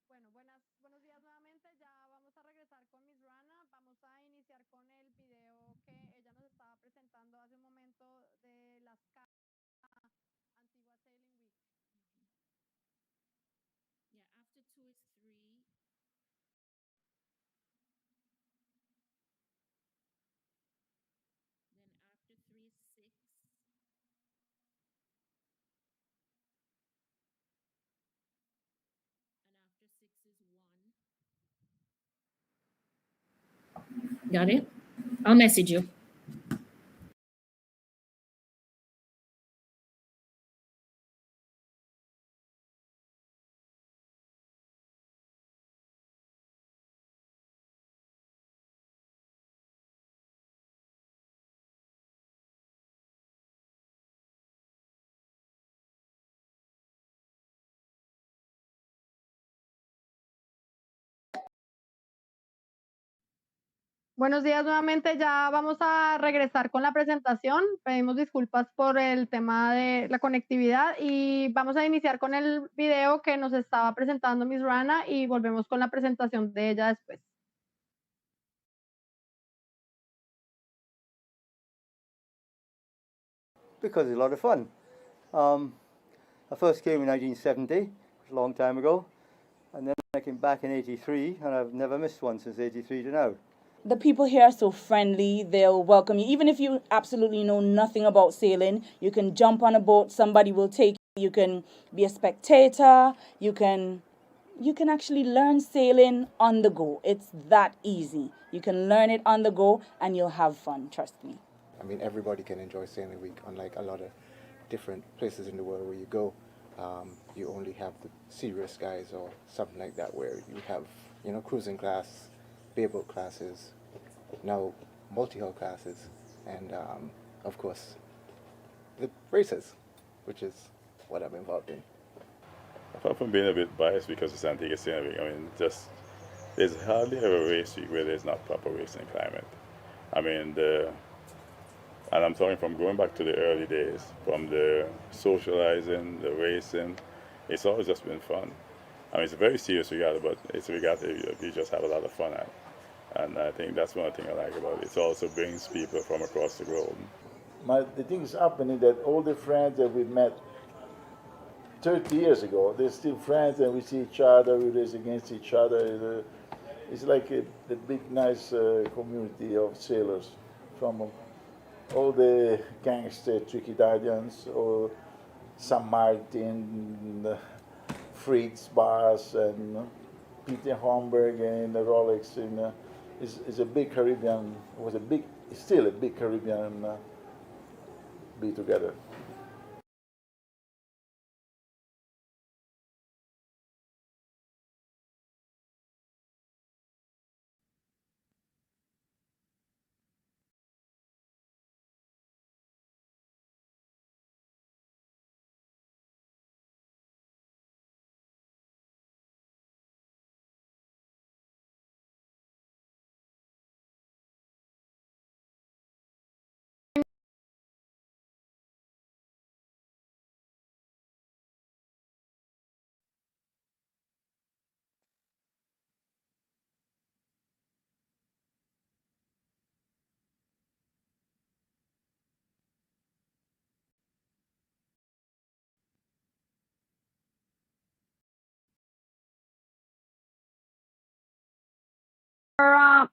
Bueno, buenos días nuevamente. Ya vamos a regresar con Miss Rana. Vamos a iniciar con el video que ella nos estaba presentando hace un momento de las Antigua Sailing Week. Yeah, after 2 is 3. Then after 3 is 6. And after 6 is 1. Got it? I'll message you. Buenos días nuevamente, ya vamos a regresar con la presentación. Pedimos disculpas por el tema de la conectividad y vamos a iniciar con el video que nos estaba presentando Miss Rana y volvemos con la presentación de ella después. Because it's a lot of fun. I first came in 1970, a long time ago, and then I came back in 83, and I've never missed one since 83 to now. The people here are so friendly. They'll welcome you. Even if you absolutely know nothing about sailing, you can jump on a boat, somebody will take you. You can be a spectator. You can actually learn sailing on the go. It's that easy. You can learn it on the go and you'll have fun, trust me. I mean, everybody can enjoy Sailing Week, unlike a lot of different places in the world where you go. You only have the serious guys or something like that, where you have, you know, cruising class, bareboat classes, now multi-hull classes, and of course the races, which is what I'm involved in. Apart from being a bit biased because it's Antigua Sailing Week, I mean, there's hardly ever a race week where there's not proper racing climate. I mean, and I'm talking from going back to the early days, from the socializing, the racing, it's always just been fun. I mean, it's a very serious regatta, but it's a regatta you just have a lot of fun at. And I think that's one thing I like about it. It also brings people from across the globe. The thing is happening that all the friends that we met 30 years ago, they're still friends and we see each other, we race against each other. It's like a big, nice community of sailors from all the gangster Trinidadians, or San Martin, Fritz bars, and Peter Homburg and the Rolex. Is a big Caribbean. It's still a big Caribbean be together.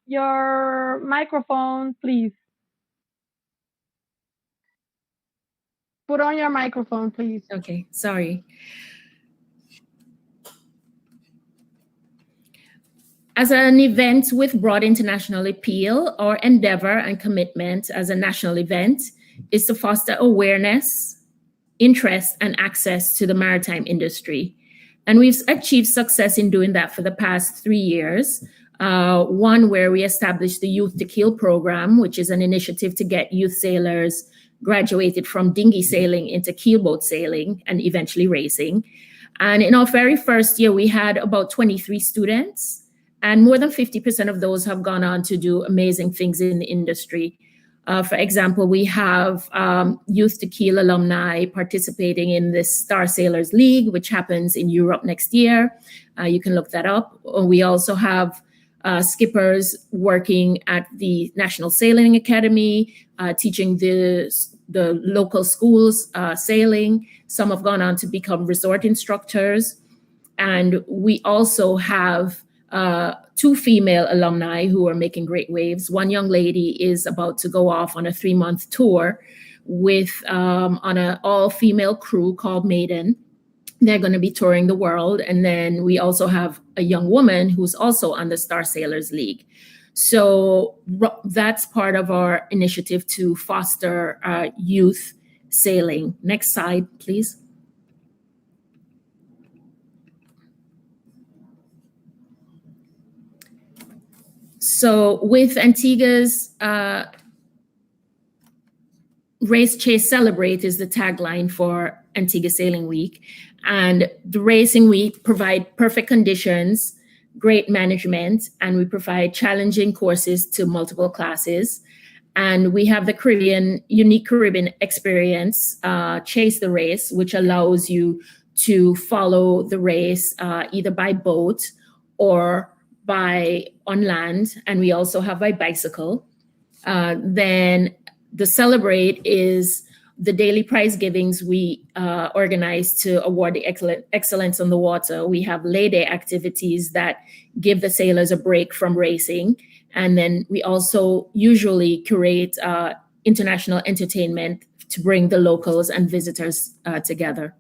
Your microphone, please. Put on your microphone, please. Okay, sorry. As an event with broad international appeal, our endeavor and commitment as a national event is to foster awareness, interest, and access to the maritime industry. And we've achieved success in doing that for the past 3 years. One where we established the Youth to Keel program, which is an initiative to get youth sailors graduated from dinghy sailing into keelboat sailing and eventually racing. And in our very first year, we had about 23 students, and more than 50% of those have gone on to do amazing things in the industry. For example, we have Youth to Keel alumni participating in the Star Sailors League, which happens in Europe next year. You can look that up. We also have skippers working at the National Sailing Academy, teaching the local schools sailing. Some have gone on to become resort instructors. And we also have 2 female alumni who are making great waves. One young lady is about to go off on a 3-month tour with on an all-female crew called Maiden. They're going to be touring the world. And then we also have a young woman who's also on the Star Sailors League. So that's part of our initiative to foster youth sailing. Next slide, please. So with Antigua's Race, Chase, Celebrate is the tagline for Antigua Sailing Week. And the racing week provide perfect conditions great management, and we provide challenging courses to multiple classes. And we have the unique Caribbean experience, Chase the Race, which allows you to follow the race either by boat or on land. And we also have by bicycle. Then the Celebrate is the daily prize givings we organize to award the excellence on the water. We have lay day activities that give the sailors a break from racing. And then we also usually curate international entertainment to bring the locals and visitors together.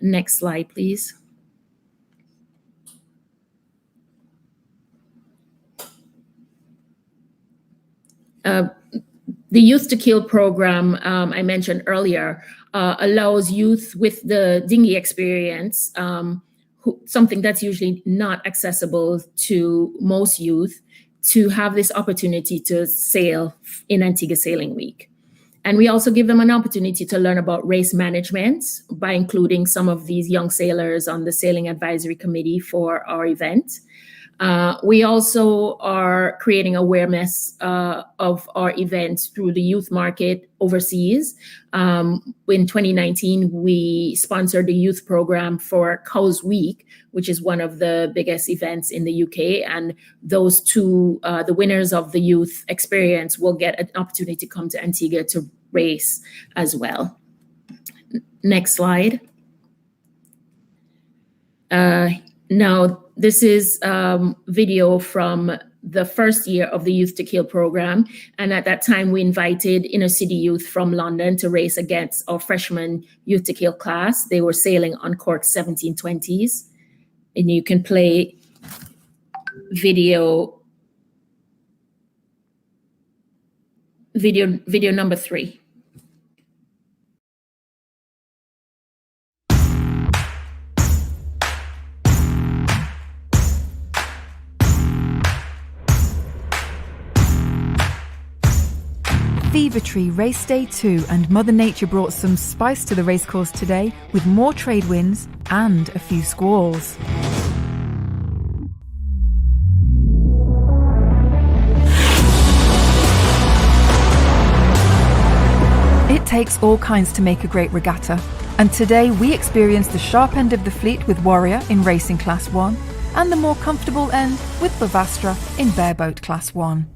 Next slide, please. The Youth to Kill program I mentioned earlier allows youth with the dinghy experience, something that's usually not accessible to most youth, to have this opportunity to sail in Antigua Sailing Week. And we also give them an opportunity to learn about race management by including some of these young sailors on the Sailing Advisory Committee for our event. We also are creating awareness of our events through the youth market overseas. In 2019, we sponsored the youth program for Cows Week, which is one of the biggest events in the UK. And those two, the winners of the youth experience, will get an opportunity to come to Antigua to race as well. Next slide. Now, this is video from the first year of the Youth to Kill program. And at that time, we invited inner city youth from London to race against our freshman Youth to Kill class. They were sailing on Cork 1720s. And you can play video number 3. Fevertree Race Day 2, and Mother Nature brought some spice to the racecourse today with more trade winds and a few squalls. It takes all kinds to make a great regatta, and today we experienced the sharp end of the fleet with Warrior in Racing Class 1 and the more comfortable end with Bavastra in Bareboat Class 1.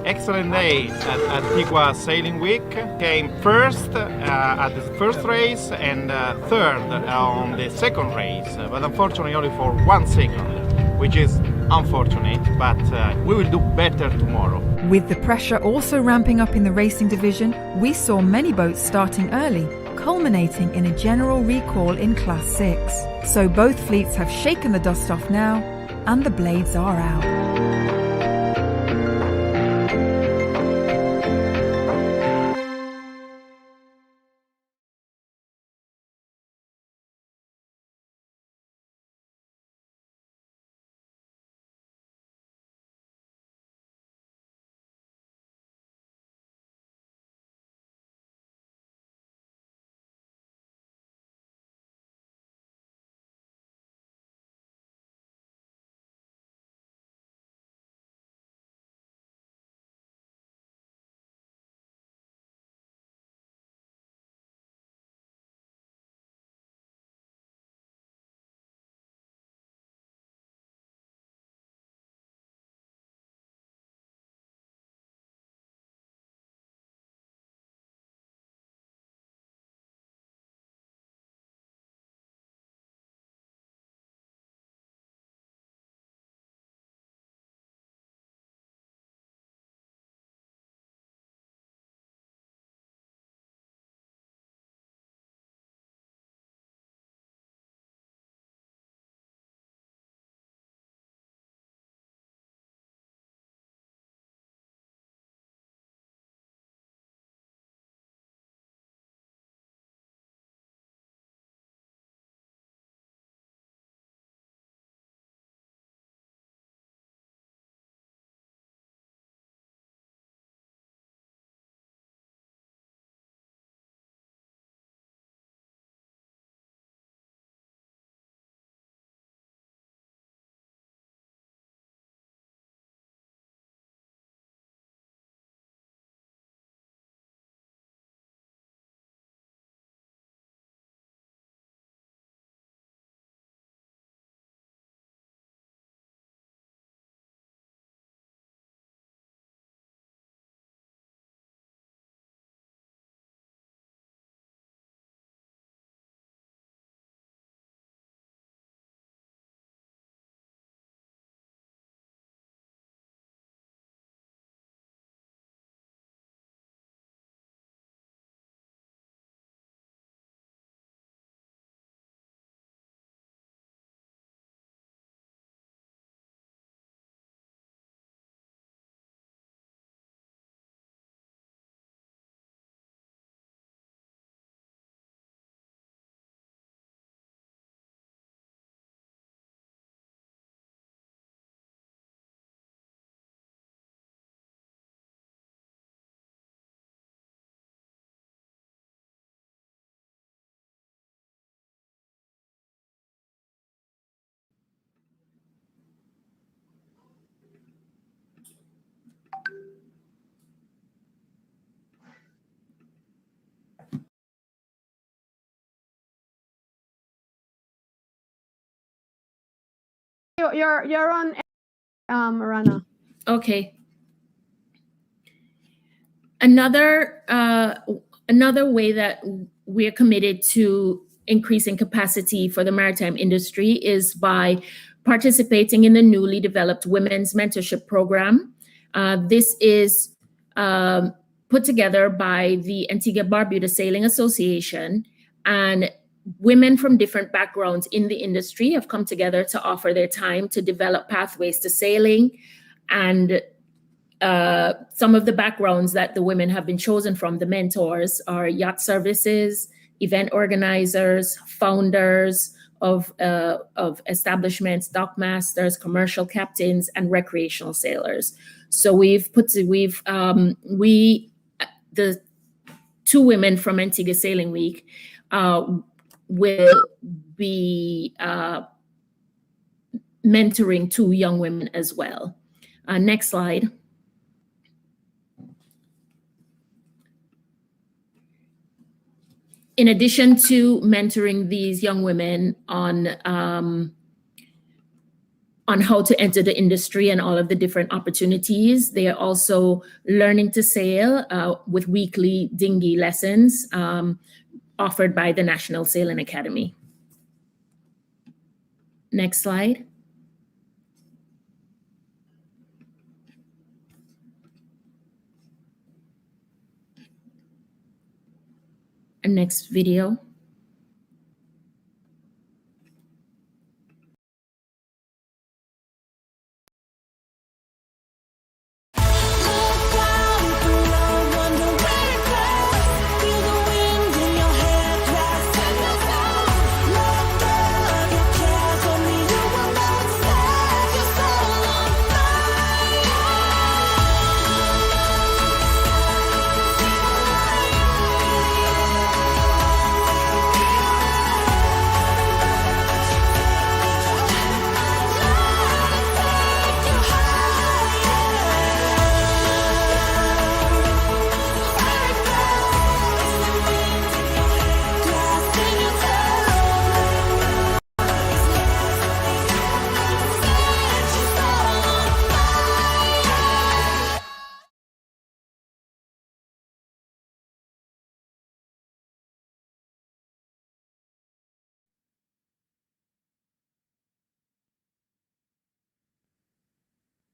Excellent day at Antigua Sailing Week. Came first at the first race and third on the second race, but unfortunately only for 1 second, which is unfortunate, but we will do better tomorrow. With the pressure also ramping up in the racing division, we saw many boats starting early, culminating in a general recall in Class 6. So both fleets have shaken the dust off now, and the blades are out. You're on, Rana. Okay. Another way that we're committed to increasing capacity for the maritime industry is by participating in the newly developed Women's Mentorship Program. This is put together by the Antigua Barbuda Sailing Association, and women from different backgrounds in the industry have come together to offer their time to develop pathways to sailing. And some of the backgrounds that the women have been chosen from, the mentors, are yacht services, event organizers, founders of establishments, dock masters, commercial captains, and recreational sailors. So the two women from Antigua Sailing Week will be mentoring two young women as well. Next slide. In addition to mentoring these young women on how to enter the industry and all of the different opportunities, they are also learning to sail with weekly dinghy lessons offered by the National Sailing Academy. Next slide. And next video.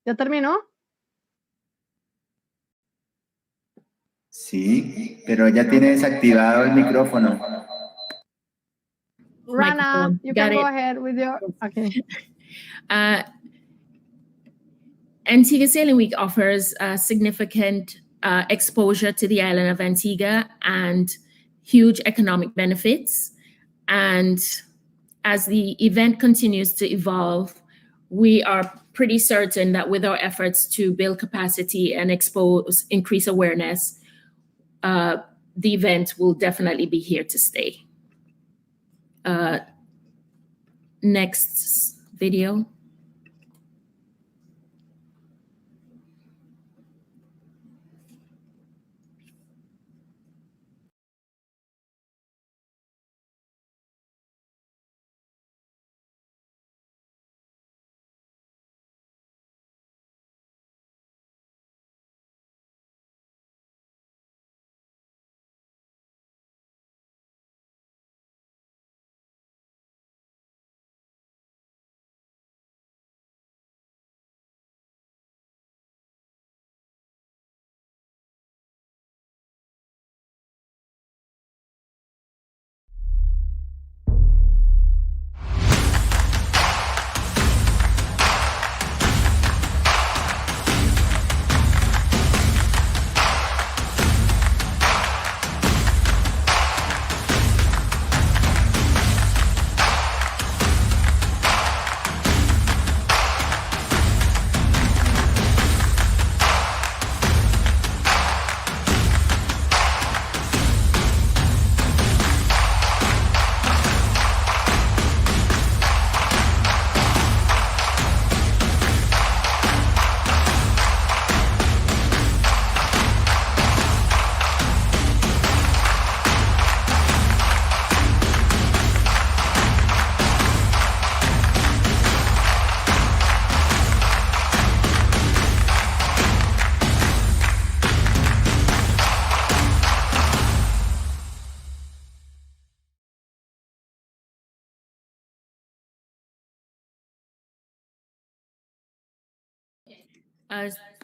¿Ya terminó? Sí, pero ella tiene desactivado el micrófono. Rana, you Got can go it. ahead with your, okay. Antigua Sailing Week offers significant exposure to the island of Antigua and huge economic benefits. And as the event continues to evolve, we are pretty certain that with our efforts to build capacity and increase awareness, the event will definitely be here to stay. Next video.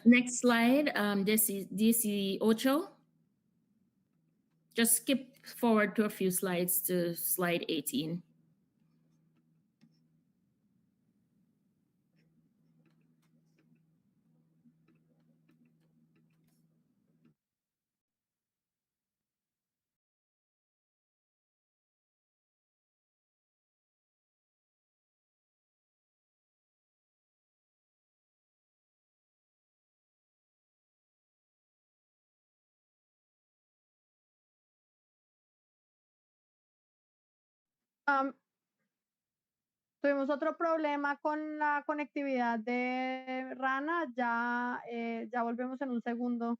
Next slide, 18. Just skip forward to a few slides to slide 18. Tuvimos otro problema con la conectividad de Rana, ya volvemos en un segundo.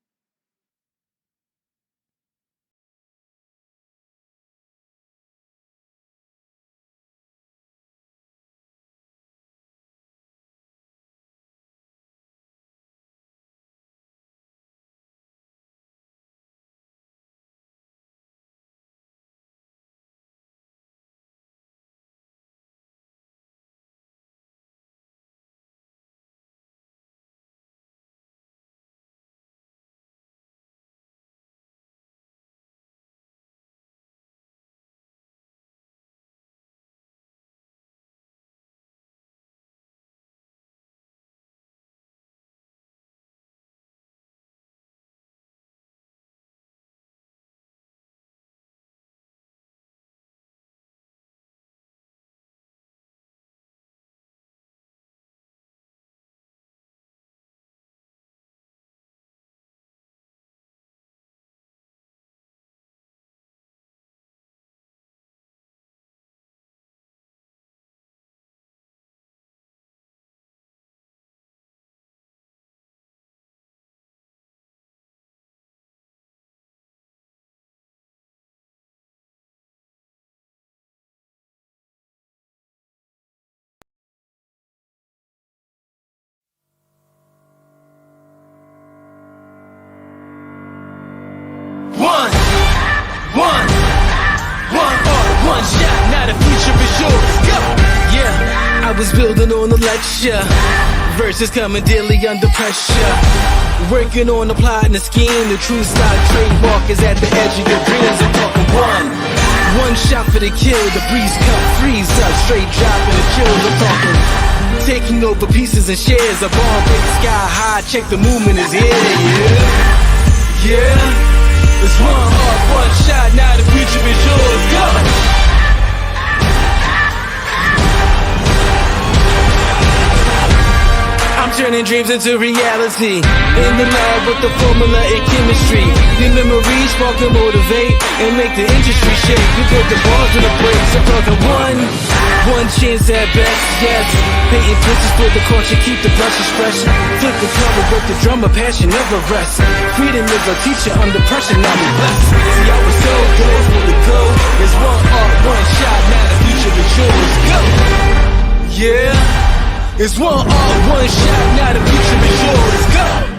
One shot, now the future is yours. Go! Yeah, I was building on a lecture. Verses coming daily under pressure. Working on the plot and the scheme. The true stock trademark is at the edge of your dreams. I'm talking one shot for the kill. The breeze cut, freeze up, straight dropping the chills. I'm talking taking over pieces and shares. A bomb break sky high. Check the movement is here. Yeah. It's one heart, one shot, now the future is yours, go! I'm turning dreams into reality. In the lab with the formula and chemistry. The memories spark and motivate and make the industry shake. You put the balls in the brakes, I'm talking one chance at best, yes. Painting pictures for the culture, keep the brushes fresh. Flip the cover with the drummer, passion never rests. Freedom is a teacher under pressure, now we blessed. See, I was so close for the goal. There's one art, one shot, now the future is yours. Go! Yeah. It's one art, one shot, now the future is yours. Go!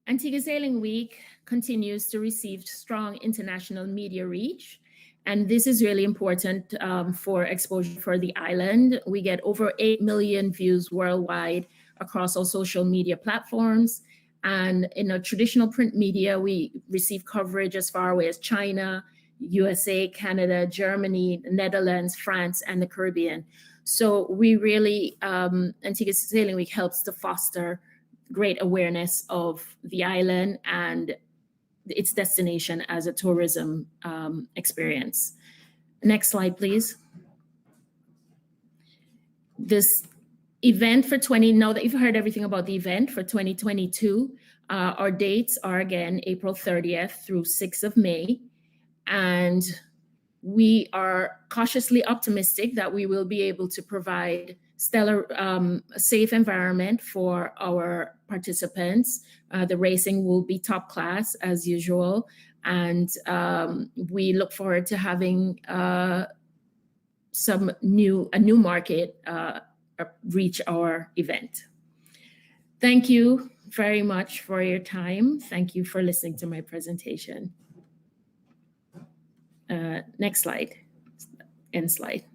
Antigua Sailing Week continues to receive strong international media reach, and this is really important for exposure for the island. We get over 8 million views worldwide across all social media platforms, and in a traditional print media, we receive coverage as far away as China, USA, Canada, Germany, Netherlands, France, and the Caribbean. So we really, Antigua Sailing Week helps to foster great awareness of the island and its destination as a tourism experience. Next slide, please. This event for now that you've heard everything about the event for 2022, Our dates are again April 30th through 6th of May. And we are cautiously optimistic that we will be able to provide a safe environment for our participants. The racing will be top class as usual. And we look forward to having a new market reach our event. Thank you very much for your time. Thank you for listening to my presentation. Next slide, end slide.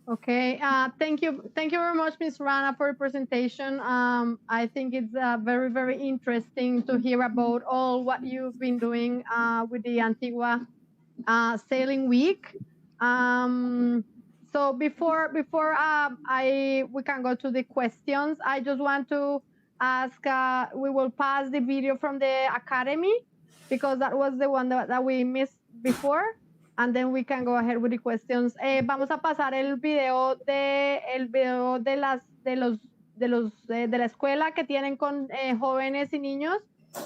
Okay, thank you very much, Ms. Rana, for the presentation. I think it's very, very interesting to hear about all what you've been doing with the Antigua Sailing Week. So before we can go to the questions, I just want to ask, we will pass the video from the Academy because that was the one that we missed before. And then we can go ahead with the questions. Vamos a pasar el video de la escuela que tienen con jóvenes y niños.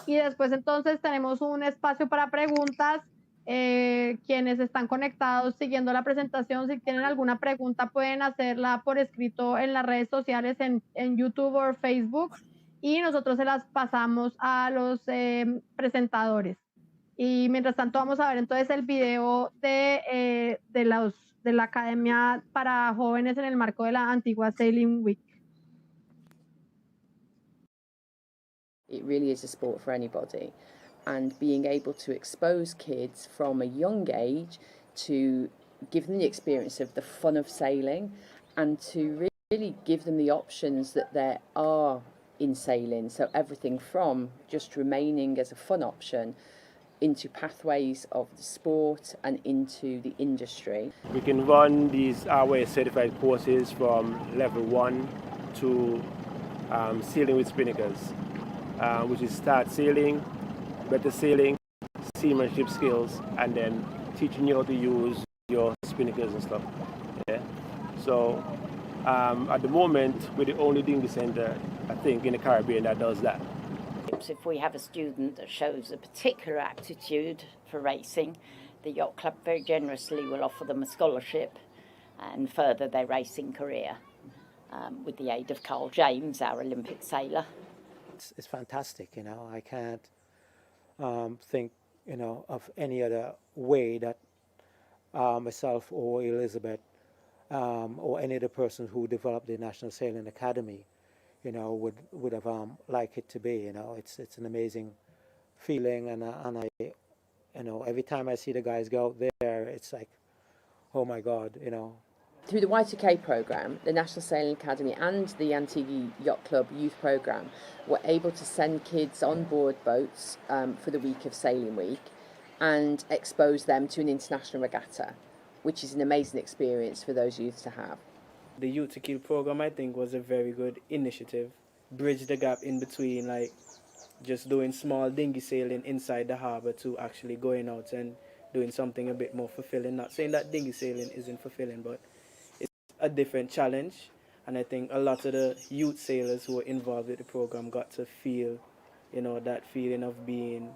Y después entonces tenemos un espacio para preguntas. Quienes están conectados siguiendo la presentación, si tienen alguna pregunta pueden hacerla por escrito en las redes sociales en YouTube o Facebook. Y nosotros se las pasamos a los presentadores. Y mientras tanto vamos a ver entonces el video de la Academia para Jóvenes en el marco de la Antigua Sailing Week. It really is a sport for anybody, and being able to expose kids from a young age to give them the experience of the fun of sailing and to really give them the options that there are in sailing. So everything from just remaining as a fun option into pathways of the sport and into the industry. We can run these RWA certified courses from level 1 to sailing with spinnakers, which is start sailing, better sailing, seamanship skills, and then teaching you how to use your spinnakers and stuff. Yeah. So at the moment, we're the only dinghy center, I think, in the Caribbean that does that. If we have a student that shows a particular aptitude for racing, the Yacht Club very generously will offer them a scholarship and further their racing career with the aid of Carl James, our Olympic sailor. It's fantastic, you know. I can't think, you know, of any other way that myself or Elizabeth or any other person who developed the National Sailing Academy, you know, would have liked it to be. You know, it's an amazing feeling, and I, you know, every time I see the guys go out there, it's like, oh my God, you know. Through the Y2K programme, the National Sailing Academy and the Antigua Yacht Club Youth Programme were able to send kids on board boats for the week of Sailing Week and expose them to an international regatta, which is an amazing experience for those youth to have. The Youth to Kill program, I think, was a very good initiative. Bridge the gap in between, like, just doing small dinghy sailing inside the harbour to actually going out and doing something a bit more fulfilling. Not saying that dinghy sailing isn't fulfilling, but it's a different challenge. And I think a lot of the youth sailors who were involved with the program got to feel, you know, that feeling of being,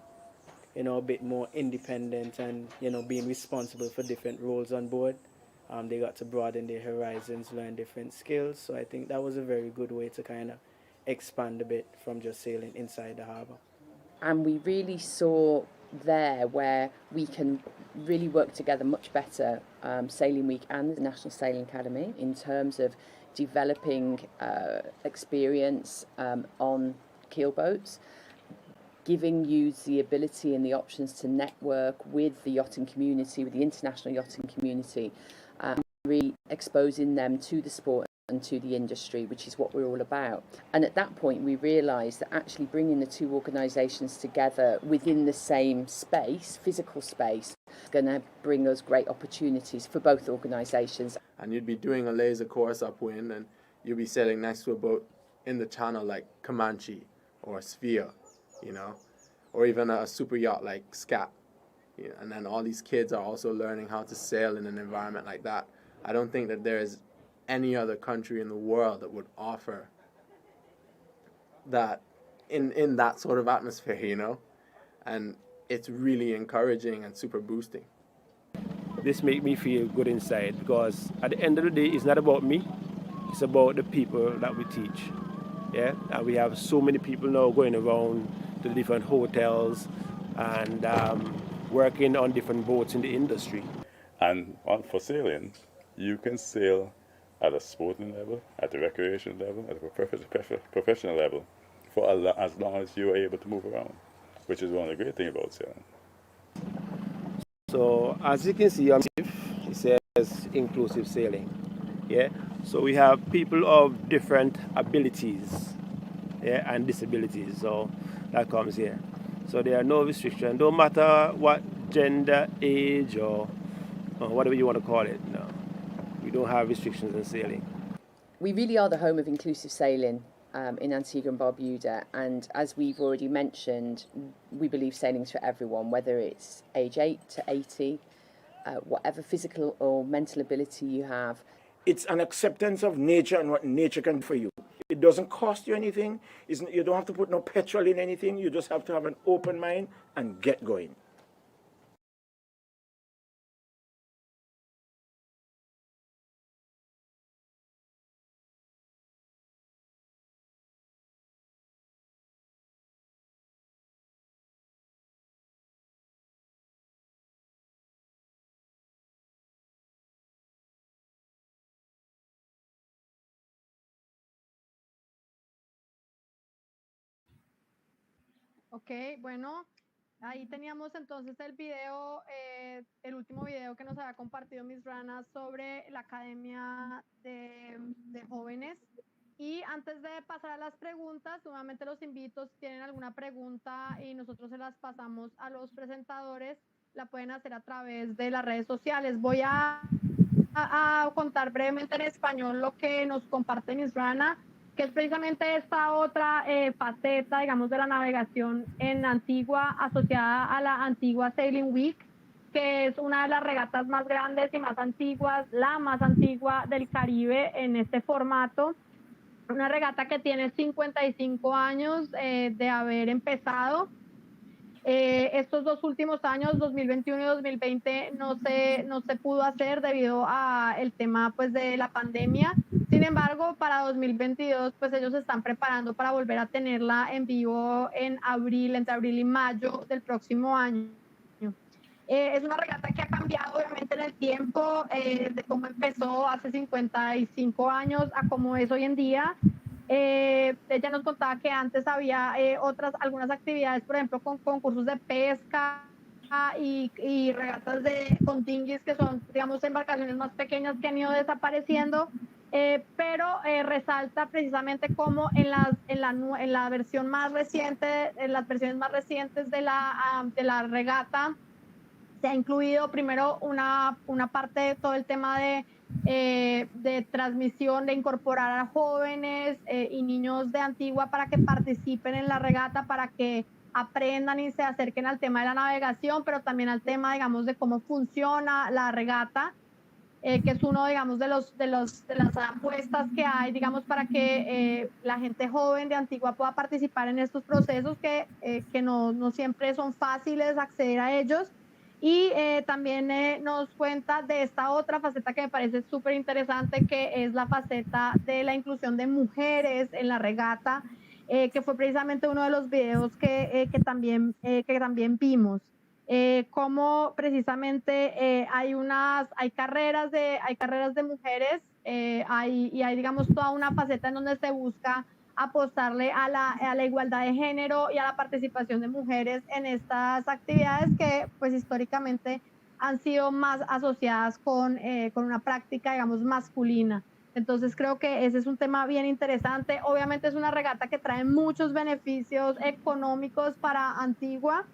you know, a bit more independent and, you know, being responsible for different roles on board. They got to broaden their horizons, learn different skills. So I think that was a very good way to kind of expand a bit from just sailing inside the harbour. And we really saw there where we can really work together much better, Sailing Week and the National Sailing Academy, in terms of developing experience on keelboats, giving you the ability and the options to network with the yachting community, with the international yachting community, really exposing them to the sport and to the industry, which is what we're all about. And at that point, we realised that actually bringing the two organisations together within the same space, physical space, is going to bring us great opportunities for both organisations. And you'd be doing a laser course upwind, and you'd be sailing next to a boat in the channel like Comanche or Sphere, you know, or even a super yacht like Scat, and then all these kids are also learning how to sail in an environment like that. I don't think that there is any other country in the world that would offer that in that sort of atmosphere, you know, and it's really encouraging and super boosting. This makes me feel good inside, because at the end of the day, it's not about me, it's about the people that we teach. Yeah, and we have so many people now going around to different hotels and working on different boats in the industry. And for sailing, you can sail at a sporting level, at a recreation level, at a professional level, for as long as you are able to move around, which is one of the great things about sailing. So as you can see, it says inclusive sailing. Yeah, so we have people of different abilities, yeah, and disabilities. So that comes here. So there are no restrictions, no matter what gender, age, or whatever you want to call it. No, we don't have restrictions in sailing. We really are the home of inclusive sailing in Antigua and Barbuda, and as we've already mentioned, we believe sailing's for everyone, whether it's age 8 to 80, whatever physical or mental ability you have. It's an acceptance of nature and what nature can do for you. It doesn't cost you anything. You don't have to put no petrol in anything. You just have to have an open mind and get going. Ok, bueno, ahí teníamos entonces el video, el último video que nos había compartido Miss Rana sobre la Academia de Jóvenes. Y antes de pasar a las preguntas, nuevamente los invito, si tienen alguna pregunta y nosotros se las pasamos a los presentadores, la pueden hacer a través de las redes sociales. Voy a contar brevemente en español lo que nos comparte Miss Rana, que es precisamente esta otra faceta, digamos, de la navegación en Antigua, asociada a la Antigua Sailing Week, que es una de las regatas más grandes y más antiguas, la más antigua del Caribe en este formato. Una regata que tiene 55 años de haber empezado. Estos dos últimos años, 2021 y 2020, no se pudo hacer debido al tema pues, de la pandemia. Sin embargo, para 2022, pues ellos se están preparando para volver a tenerla en vivo en abril, entre abril y mayo del próximo año. Es una regata que ha cambiado obviamente en el tiempo, de cómo empezó hace 55 años a cómo es hoy en día. Ella nos contaba que antes había algunas actividades, por ejemplo, con concursos de pesca y regatas con dinghies, que son, digamos, embarcaciones más pequeñas que han ido desapareciendo, pero resalta precisamente como en la versión más reciente, en las versiones más recientes de la regata, se ha incluido primero una parte de todo el tema de transmisión, de incorporar a jóvenes y niños de Antigua para que participen en la regata, para que aprendan y se acerquen al tema de la navegación, pero también al tema, digamos, de cómo funciona la regata, que es uno, digamos, de las apuestas que hay, digamos, para que la gente joven de Antigua pueda participar en estos procesos que no siempre son fáciles acceder a ellos. Y también nos cuenta de esta otra faceta que me parece súper interesante, que es la faceta de la inclusión de mujeres en la regata, que fue precisamente uno de los videos que también vimos. Cómo precisamente hay carreras de mujeres, hay digamos toda una faceta en donde se busca apostarle a la igualdad de género y a la participación de mujeres en estas actividades que pues históricamente han sido más asociadas con una práctica, digamos, masculina. Entonces creo que ese es un tema bien interesante. Obviamente es una regata que trae muchos beneficios económicos para Antigua.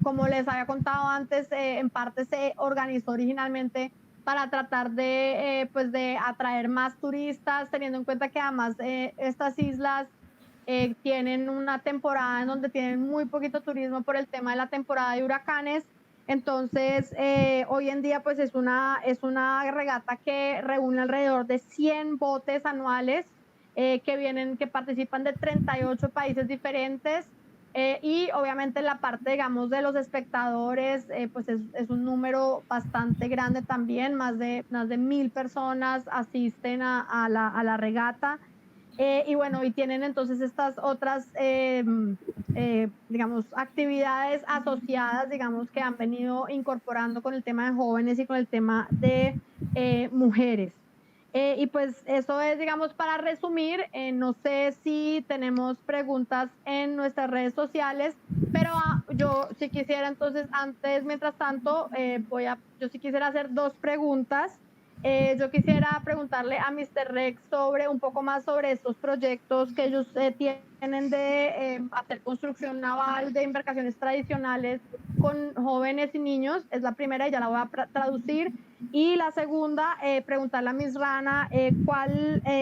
Como les había contado antes, en parte se organizó originalmente para tratar de atraer más turistas, teniendo en cuenta que además estas islas tienen una temporada en donde tienen muy poquito turismo por el tema de la temporada de huracanes. Entonces, hoy en día pues es una regata que reúne alrededor de 100 botes anuales que participan de 38 países diferentes. Y obviamente la parte, digamos, de los espectadores, pues es un número bastante grande también, más de 1.000 personas asisten a la regata. Y bueno, y tienen entonces estas otras, digamos, actividades asociadas, digamos, que han venido incorporando con el tema de jóvenes y con el tema de mujeres. Y pues eso es, digamos, para resumir. No sé si tenemos preguntas en nuestras redes sociales, pero yo sí quisiera entonces, mientras tanto, yo sí quisiera hacer 2 preguntas. Yo quisiera preguntarle a Mr. Rex un poco más sobre estos proyectos que ellos tienen de hacer construcción naval de embarcaciones tradicionales con jóvenes y niños. Es la primera y ya la voy a traducir. Y la segunda, preguntarle a Miss Rana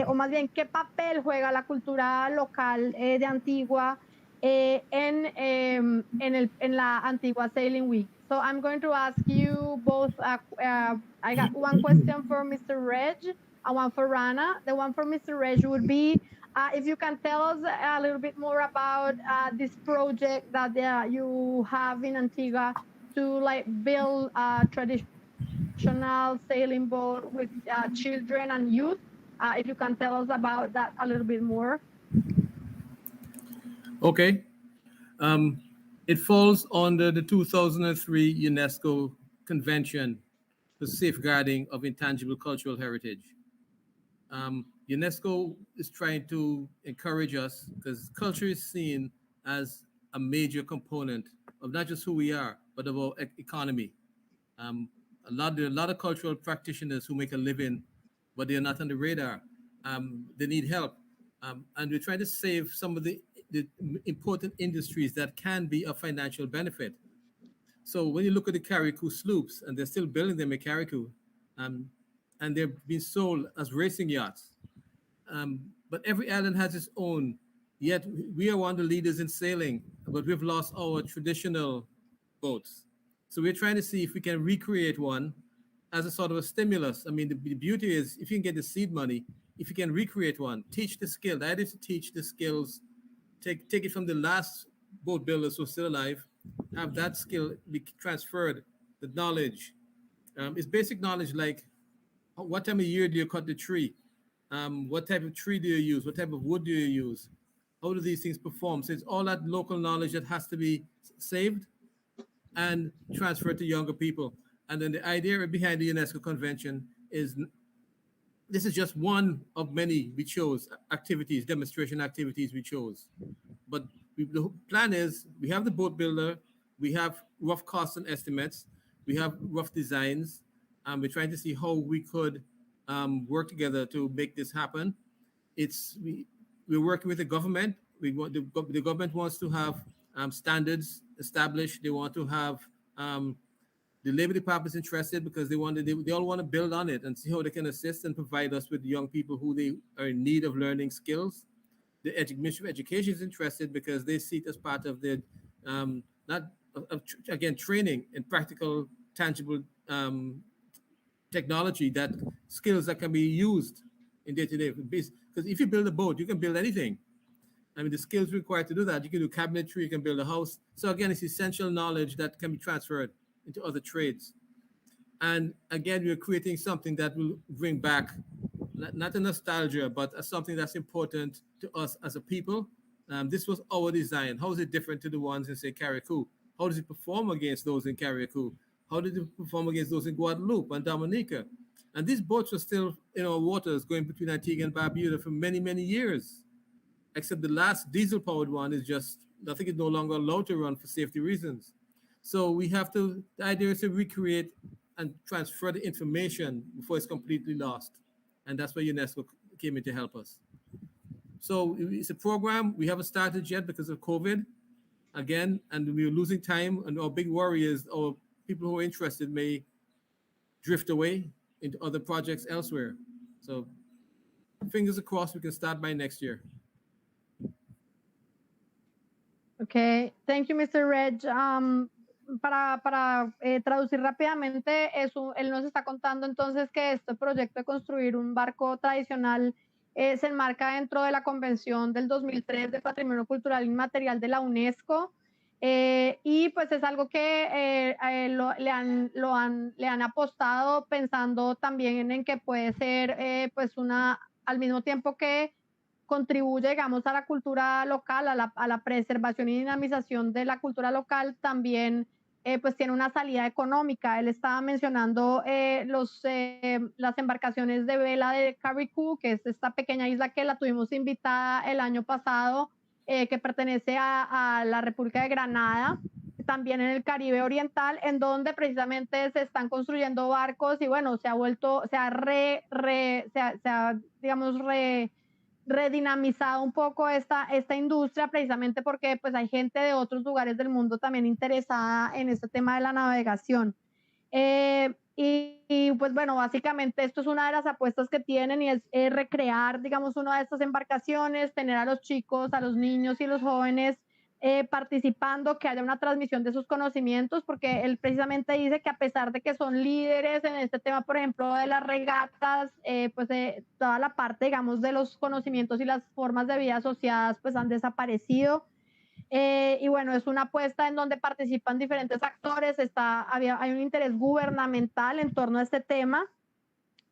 o más bien, qué papel juega la cultura local de Antigua en la Antigua Sailing Week. So I'm going to ask you both, I got one question for Mr. Reg and one for Rana. The one for Mr. Reg would be, if you can tell us a little bit more about this project that you have in Antigua to build a traditional sailing boat with children and youth. If you can tell us about that a little bit more. Okay. It falls under the 2003 UNESCO Convention for Safeguarding of Intangible Cultural Heritage. UNESCO is trying to encourage us because culture is seen as a major component of not just who we are, but of our economy. There are a lot of cultural practitioners who make a living, but they're not on the radar. They need help. And we're trying to save some of the important industries that can be of financial benefit. So when you look at the Carriacou sloops, and they're still building them in Carriacou, and they're being sold as racing yachts. But every island has its own. Yet we are one of the leaders in sailing, but we've lost our traditional boats. So we're trying to see if we can recreate one as a sort of a stimulus. I mean, the beauty is if you can get the seed money, if you can recreate one, teach the skill. The idea is to teach the skills, take it from the last boat builders who are still alive, have that skill be transferred, the knowledge. It's basic knowledge like what time of year do you cut the tree? What type of tree do you use? What type of wood do you use? How do these things perform? So it's all that local knowledge that has to be saved and transferred to younger people. And then the idea behind the UNESCO Convention is this is just one of many we chose activities, demonstration activities we chose. But the plan is we have the boat builder, we have rough costs and estimates, we have rough designs, and we're trying to see how we could work together to make this happen. We're working with the government. The government wants to have standards established. They want to have the Labor Department is interested because they all want to build on it and see how they can assist and provide us with young people who they are in need of learning skills. The Ministry of Education is interested because they see it as part of their training in practical, tangible technology, that skills that can be used in day-to-day. Because if you build a boat, you can build anything. I mean, the skills required to do that, you can do cabinetry, you can build a house. So again, it's essential knowledge that can be transferred into other trades. And again, we're creating something that will bring back, not a nostalgia, but something that's important to us as a people. This was our design. How is it different to the ones in, say, Carriacou? How does it perform against those in Carriacou? How did it perform against those in Guadeloupe and Dominica? And these boats were still in our waters going between Antigua and Barbuda for many, many years. Except the last diesel-powered one is just, I think it's no longer allowed to run for safety reasons. So the idea is to recreate and transfer the information before it's completely lost. And that's where UNESCO came in to help us. So it's a program. We haven't started yet because of COVID, again, and we're losing time. And our big worry is our people who are interested may drift away into other projects elsewhere. So fingers crossed we can start by next year. Okay, thank you, Mr. Reg. Para traducir rápidamente, él nos está contando entonces que este proyecto de construir un barco tradicional se enmarca dentro de la Convención del 2003 de Patrimonio Cultural Inmaterial de la UNESCO, y pues es algo que le han apostado pensando también en que puede ser pues al mismo tiempo que contribuye, digamos, a la cultura local, a la preservación y dinamización de la cultura local, también pues tiene una salida económica. Él estaba mencionando las embarcaciones de vela de Carriacou, que es esta pequeña isla que la tuvimos invitada el año pasado, que pertenece a la República de Granada, también en el Caribe Oriental, en donde precisamente se están construyendo barcos y bueno, se ha redinamizado un poco esta industria, precisamente porque pues hay gente de otros lugares del mundo también interesada en este tema de la navegación. Y pues bueno, básicamente esto es una de las apuestas que tienen y es recrear, digamos, una de estas embarcaciones, tener a los chicos, a los niños y los jóvenes participando, que haya una transmisión de sus conocimientos, porque él precisamente dice que a pesar de que son líderes en este tema, por ejemplo, de las regatas, pues toda la parte, digamos, de los conocimientos y las formas de vida asociadas, pues han desaparecido. Y bueno, es una apuesta en donde participan diferentes actores, hay un interés gubernamental en torno a este tema.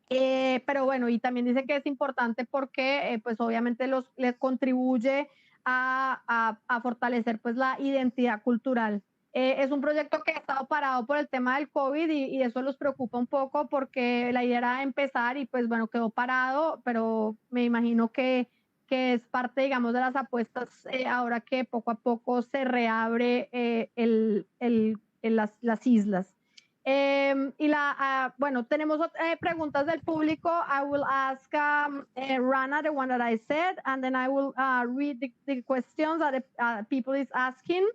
Pero bueno, y también dice que es importante porque pues obviamente les contribuye a fortalecer pues la identidad cultural. Es un proyecto que ha estado parado por el tema del COVID y eso los preocupa un poco porque la idea era empezar y pues bueno, quedó parado, pero me imagino que es parte, digamos, de las apuestas ahora que poco a poco se reabre las islas. Bueno, tenemos preguntas del público. I will ask Rana, the one that I said, and then I will read the questions that people is asking.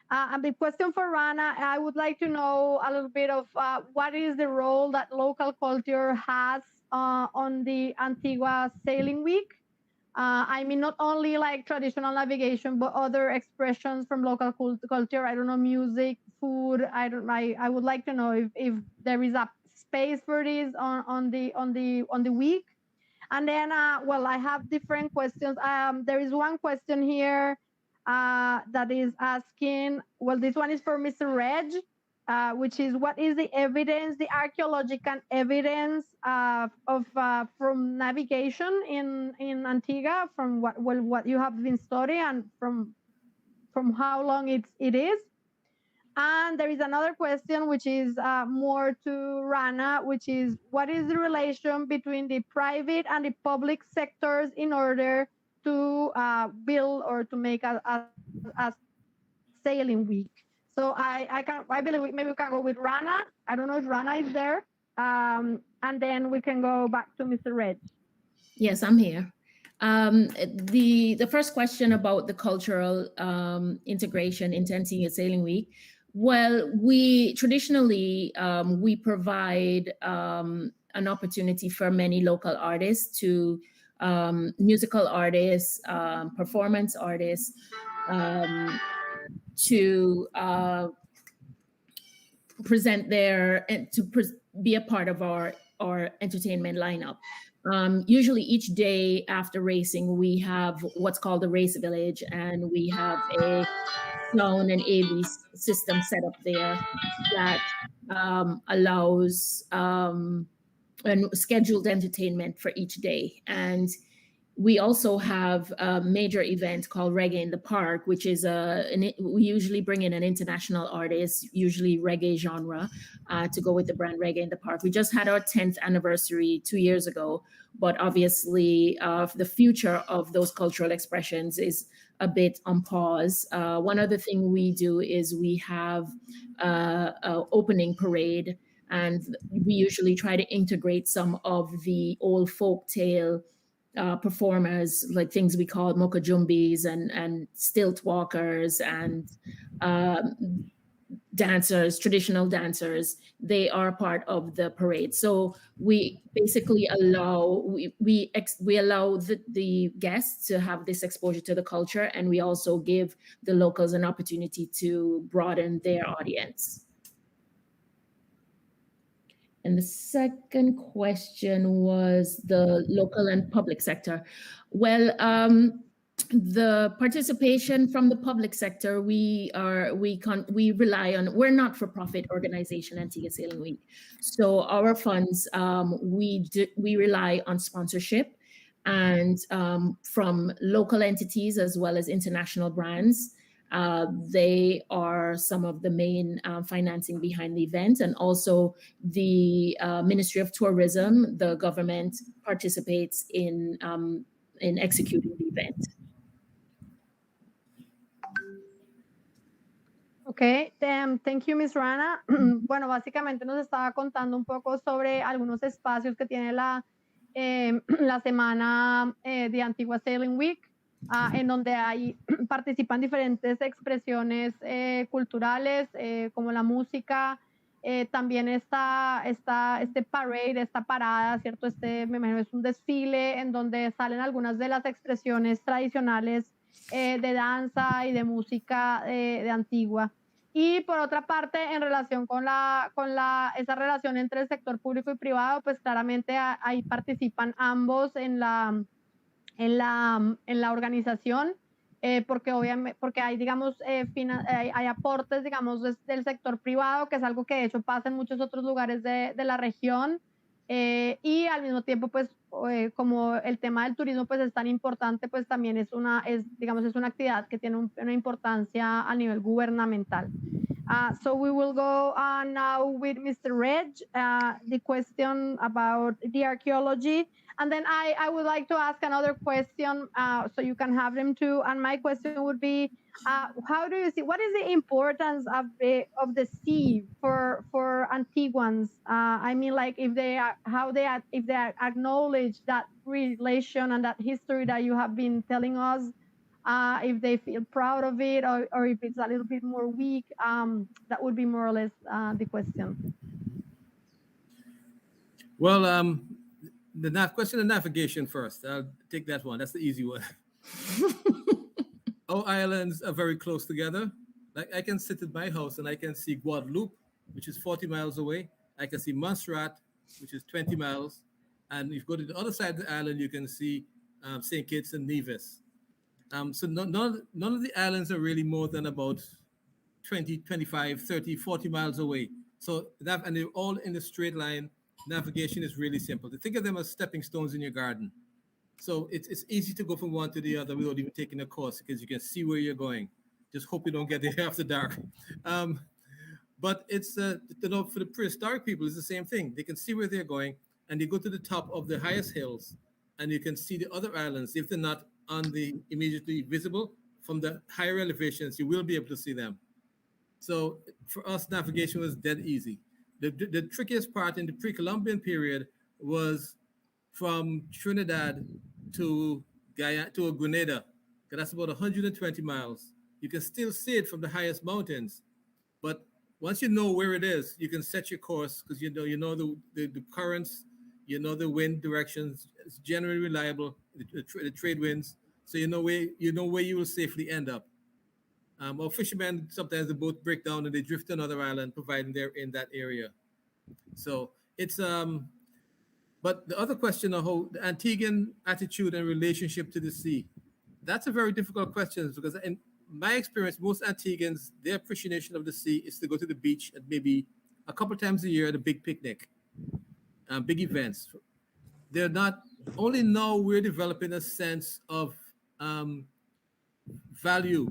And the question for Rana, I would like to know a little bit of what is the role that local culture has on the Antigua Sailing Week. I mean, not only like traditional navigation, but other expressions from local culture. I don't know, music, food. I would like to know if there is a space for this on the week. And then, well, I have different questions. There is one question here that is asking. Well, this one is for Mr. Reg. Which is what is the evidence, the archaeological evidence from navigation in Antigua, from what you have been studying and from how long it is. And there is another question which is more to Rana, which is what is the relation between the private and the public sectors in order to build or to make a sailing week. So I believe maybe we can go with Rana. I don't know if Rana is there. And then we can go back to Mr. Reg. Yes, I'm here. The first question about the cultural integration into Antigua Sailing Week. Well, we traditionally we provide an opportunity for many local artists to musical artists, performance artists, to present be a part of our entertainment lineup. Usually each day after racing, we have what's called the race village, and we have a sound and AV system set up there that allows scheduled entertainment for each day. And we also have a major event called Reggae in the Park, which is we usually bring in an international artist, usually reggae genre, to go with the brand Reggae in the Park. We just had our 10th anniversary 2 years ago, but obviously the future of those cultural expressions is a bit on pause. One other thing we do is we have an opening parade, and we usually try to integrate some of the old folk tale performers, like things we call moka jumbis and stilt walkers and dancers, traditional dancers, they are part of the parade. So we basically allow we allow the guests to have this exposure to the culture, and we also give the locals an opportunity to broaden their audience. And the second question was the local and public sector. Well, the participation from the public sector, we rely on. We're not for profit organization, Antigua Sailing Week, so our funds we rely on sponsorship and from local entities as well as international brands. They are some of the main financing behind the event, and also the Ministry of Tourism, the government, participates in executing the event. Okay, thank you, Ms. Rana. Bueno, básicamente nos estaba contando un poco sobre algunos espacios que tiene la semana de Antigua Sailing Week, en donde participan diferentes expresiones culturales, como la música. También está este parade, esta parada, ¿cierto? Me imagino es un desfile en donde salen algunas de las expresiones tradicionales de danza y de música de Antigua. Y por otra parte, en relación con esa relación entre el sector público y privado, pues claramente ahí participan ambos en la organización, porque obviamente hay, digamos, hay aportes, digamos, del sector privado, que es algo que de hecho pasa en muchos otros lugares de la región, y al mismo tiempo, pues, como el tema del turismo pues es tan importante, pues también es una actividad que tiene una importancia a nivel gubernamental. So we will go on now with Mr. Reg, the question about the archaeology. And then I would like to ask another question, so you can have them too. And my question would be, how do you see, what is the importance of the sea for Antiguans? I mean, like if they acknowledge that relation and that history that you have been telling us, if they feel proud of it, or if it's a little bit more weak, that would be more or less the question. Well, the question of navigation first. I'll take that one. That's the easy one. Our islands are very close together. Like I can sit at my house and I can see Guadeloupe, which is 40 miles away. I can see Montserrat, which is 20 miles. And if you go to the other side of the island, you can see St. Kitts and Nevis. So none of the islands are really more than about 20, 25, 30, 40 miles away. So and they're all in the straight line. Navigation is really simple. To think of them as stepping stones in your garden. So it's easy to go from one to the other without even taking a course, because you can see where you're going. Just hope you don't get there after dark. But it's for the prehistoric people, it's the same thing. They can see where they're going, and they go to the top of the highest hills, and you can see the other islands. If they're not immediately visible from the higher elevations, you will be able to see them. So for us, navigation was dead easy. The trickiest part in the pre-Columbian period was from Trinidad to Grenada, because that's about 120 miles. You can still see it from the highest mountains, but once you know where it is, you can set your course, because you know the currents, you know the wind directions. It's generally reliable, the trade winds, so you know where you will safely end up. Or fishermen, sometimes the boat break down and they drift to another island, providing they're in that area. So it's but the other question of how the Antiguan attitude and relationship to the sea, that's a very difficult question, because in my experience, most Antiguans, their appreciation of the sea is to go to the beach and maybe a couple times a year at a big picnic, big events. They're not only now we're developing a sense of value,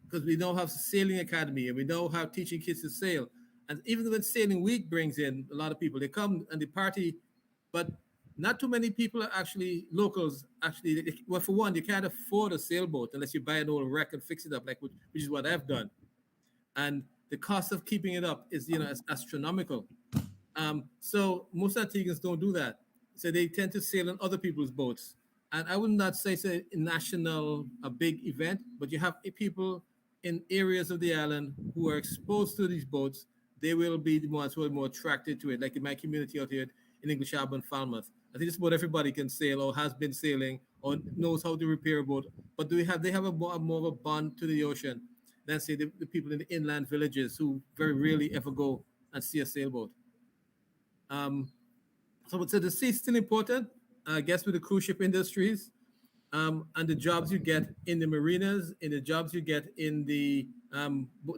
because we now have sailing academy and we now have teaching kids to sail. And even when Sailing Week brings in a lot of people, they come and they party, but not too many people are actually locals. Actually, well, for one, you can't afford a sailboat unless you buy an old wreck and fix it up, which is what I've done. And the cost of keeping it up is astronomical. So most Antiguans don't do that. So they tend to sail on other people's boats. And I would not say it's a big event, but you have people in areas of the island who are exposed to these boats, they will be the ones who are more attracted to it. Like in my community out here in English Harbour and Falmouth, I think just about everybody can sail or has been sailing or knows how to repair a boat. But they have a more of a bond to the ocean than say the people in the inland villages who very rarely ever go and see a sailboat. So the sea is still important, I guess, with the cruise ship industries. And the jobs you get in the marinas, in the jobs you get in the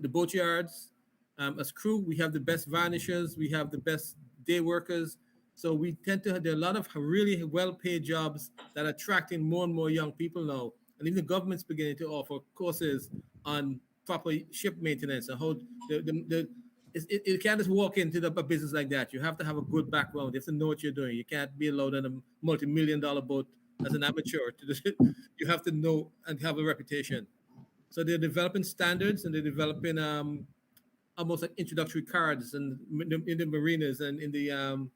boat yards. As crew, we have the best varnishers, we have the best day workers. So we tend to have there are a lot of really well-paid jobs that are attracting more and more young people now. And even the government's beginning to offer courses on proper ship maintenance and how you can't just walk into a business like that. You have to have a good background. You have to know what you're doing. You can't be allowed on a multi-million-dollar boat as an amateur. You have to know and have a reputation. So they're developing standards and they're developing almost like introductory cards and in the marinas and in the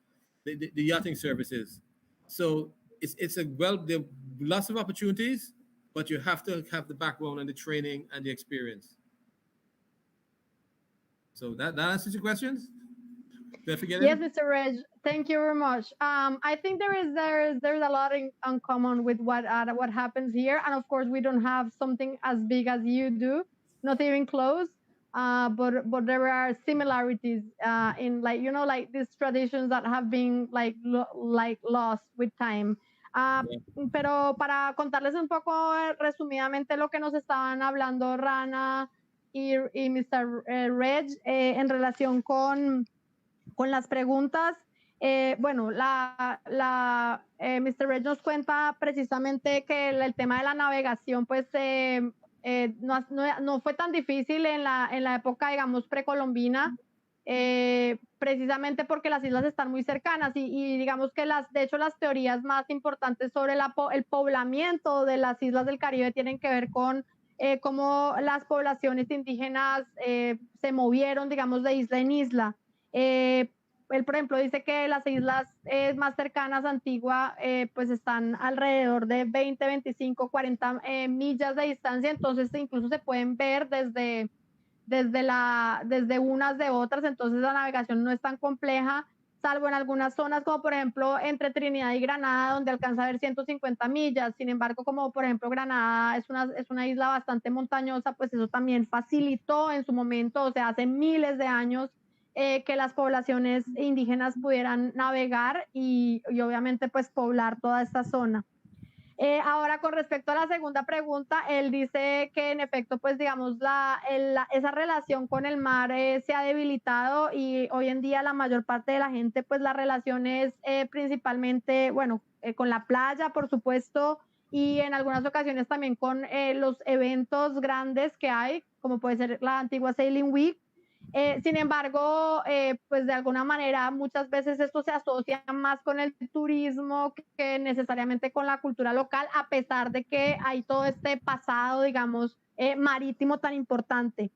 yachting services. So there are lots of opportunities, but you have to have the background and the training and the experience. So that answers your questions? Did I forget Yes, it? Mr. Reg, thank you very much. I think there's a lot in common with what happens here, and of course we don't have something as big as you do, not even close. But there are similarities in like these traditions that have been lost with time. Pero para contarles un poco resumidamente lo que nos estaban hablando Rana y Mr. Reg en relación con las preguntas. Bueno, Mr. Reg nos cuenta precisamente que el tema de la navegación, pues no fue tan difícil en la época, digamos, precolombina, precisamente porque las islas están muy cercanas y digamos que de hecho las teorías más importantes sobre el poblamiento de las islas del Caribe tienen que ver con cómo las poblaciones indígenas se movieron, digamos, de isla en isla. Él, por ejemplo, dice que las islas más cercanas a Antigua pues están alrededor de 20, 25, 40 millas de distancia, entonces incluso se pueden ver desde unas de otras, entonces la navegación no es tan compleja, salvo en algunas zonas como por ejemplo entre Trinidad y Granada, donde alcanza a ver 150 millas. Sin embargo, como por ejemplo Granada es una isla bastante montañosa, pues eso también facilitó en su momento, o sea, hace miles de años, que las poblaciones indígenas pudieran navegar y obviamente pues poblar toda esta zona. Ahora, con respecto a la segunda pregunta, él dice que en efecto, pues digamos, esa relación con el mar se ha debilitado y hoy en día la mayor parte de la gente, pues la relación es principalmente, bueno, con la playa, por supuesto, y en algunas ocasiones también con los eventos grandes que hay, como puede ser la Antigua Sailing Week. Sin embargo, pues de alguna manera muchas veces esto se asocia más con el turismo que necesariamente con la cultura local, a pesar de que hay todo este pasado, digamos, marítimo tan importante.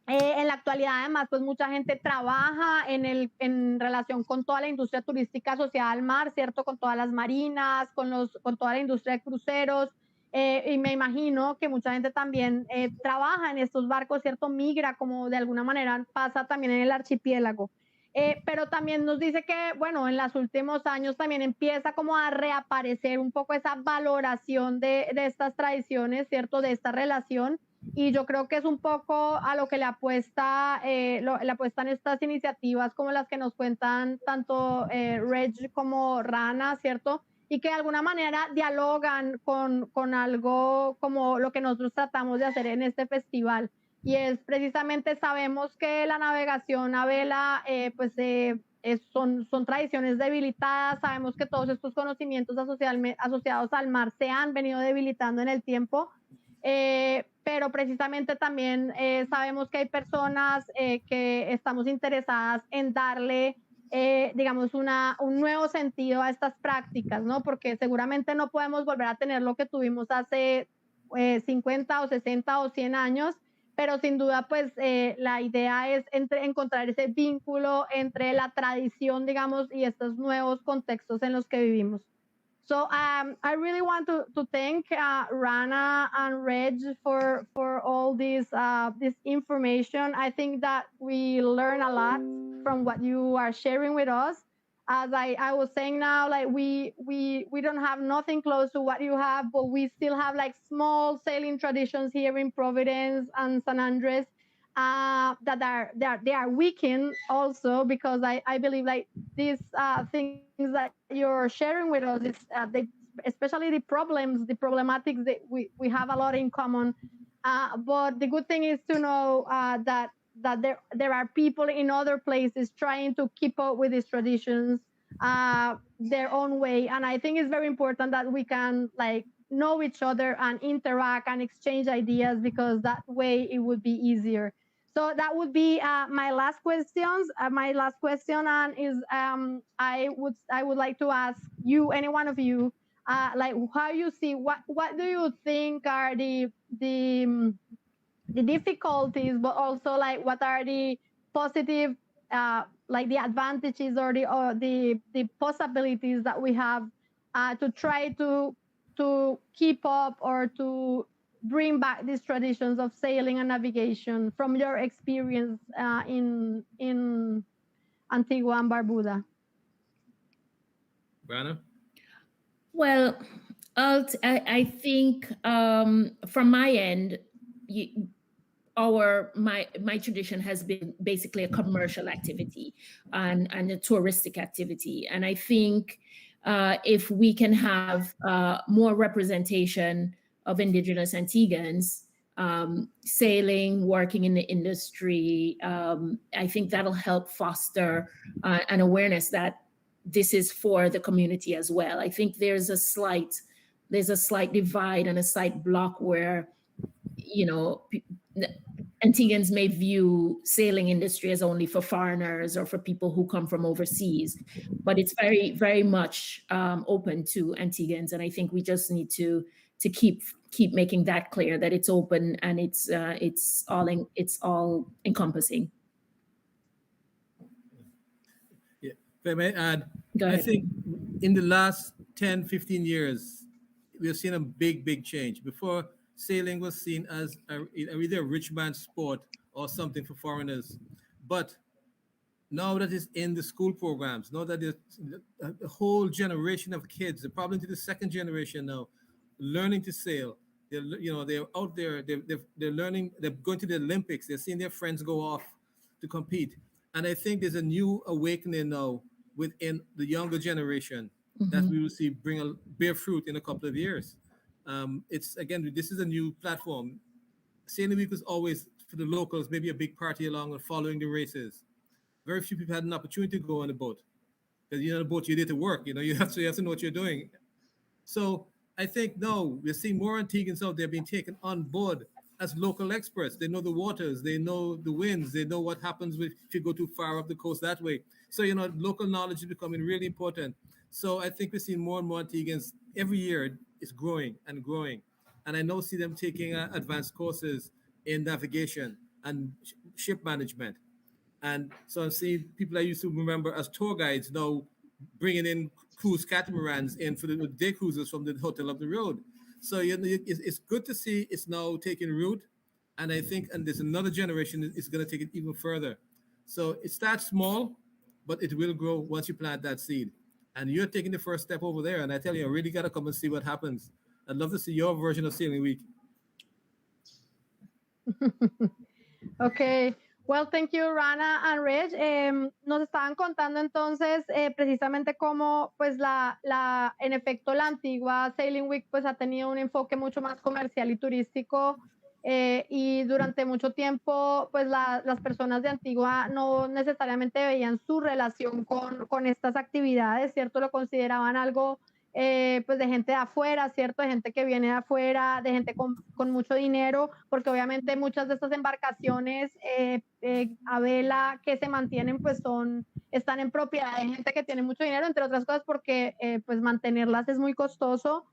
En la actualidad, además, pues mucha gente trabaja en relación con toda la industria turística asociada al mar, ¿cierto? Con todas las marinas, con toda la industria de cruceros. Y me imagino que mucha gente también trabaja en estos barcos, ¿cierto? Migra, como de alguna manera pasa también en el archipiélago. Pero también nos dice que, bueno, en los últimos años también empieza como a reaparecer un poco esa valoración de estas tradiciones, ¿cierto? De esta relación. Y yo creo que es un poco a lo que le apuestan estas iniciativas como las que nos cuentan tanto Reg como Rana, ¿cierto? Y que de alguna manera dialogan con algo como lo que nosotros tratamos de hacer en este festival. Y es precisamente, sabemos que la navegación a vela son tradiciones debilitadas, sabemos que todos estos conocimientos asociados al mar se han venido debilitando en el tiempo, pero precisamente también sabemos que hay personas que estamos interesadas en darle digamos, un nuevo sentido a estas prácticas, ¿no? Porque seguramente no podemos volver a tener lo que tuvimos hace 50 o 60 o 100 años, pero sin duda, pues, la idea es encontrar ese vínculo entre la tradición, digamos, y estos nuevos contextos en los que vivimos. So I really want to thank Rana and Reg for all this information. I think that we learn a lot from what you are sharing with us. As I was saying now, like we don't have nothing close to what you have, but we still have like small sailing traditions here in Providence and San Andres that are weakened also, because I believe like these things that you're sharing with us, it's especially the problematics that we have a lot in common. But the good thing is to know that there are people in other places trying to keep up with these traditions their own way, and I think it's very important that we can like know each other and interact and exchange ideas, because that way it would be easier. So that would be my last questions. My last question is I would like to ask you, any one of you, like how you see what do you think are the difficulties, but also like what are the positive like the advantages or the possibilities that we have to try to keep up or to bring back these traditions of sailing and navigation from your experience in Antigua and Barbuda? Rana? Well, I think from my end, my tradition has been basically a commercial activity and a touristic activity, and I think if we can have more representation of Indigenous Antiguans sailing, working in the industry, I think that'll help foster an awareness that this is for the community as well. I think there's a slight divide and a slight block where, you know, Antiguans may view sailing industry as only for foreigners or for people who come from overseas, but it's very, very much open to Antiguans, and I think we just need to keep making that clear that it's open and it's all encompassing. Yeah, if I may add, Go ahead. I think in the last 10, 15 years, we've seen a big change. Before, sailing was seen as either a rich man's sport or something for foreigners. But now that it's in the school programs, now that there's a whole generation of kids, probably to the second generation now, learning to sail. They're out there, they're learning, they're going to the Olympics, they're seeing their friends go off to compete. And I think there's a new awakening now within the younger generation that we will see bear fruit in a couple of years. It's again, this is a new platform. Sailing Week was always for the locals, maybe a big party along and following the races. Very few people had an opportunity to go on a boat, because on a boat you're there to work. You have to know what you're doing. So I think no, we're seeing more Antiguans out there being taken on board as local experts. They know the waters, they know the winds, they know what happens if you go too far up the coast that way. So local knowledge is becoming really important. So I think we're seeing more and more Antiguans every year. It's growing and growing, and I now see them taking advanced courses in navigation and ship management. And so I'm seeing people I used to remember as tour guides now bringing in cruise catamarans in for the day cruises from the hotel up the road. So it's good to see it's now taking root, and I think there's another generation is going to take it even further. So it starts small, but it will grow once you plant that seed. And you're taking the first step over there. And I tell you, I really got to come and see what happens. I'd love to see your version of Sailing Week. Okay. Well, thank you, Rana and Reg. Nos estaban contando entonces precisamente cómo, pues, en efecto, la antigua Sailing Week, pues, ha tenido un enfoque mucho más comercial y turístico. Y durante mucho tiempo, pues las personas de Antigua no necesariamente veían su relación con estas actividades, ¿cierto? Lo consideraban algo pues de gente de afuera, ¿cierto? De gente que viene de afuera, de gente con mucho dinero, porque obviamente muchas de estas embarcaciones a vela que se mantienen, pues están en propiedad de gente que tiene mucho dinero, entre otras cosas porque pues mantenerlas es muy costoso.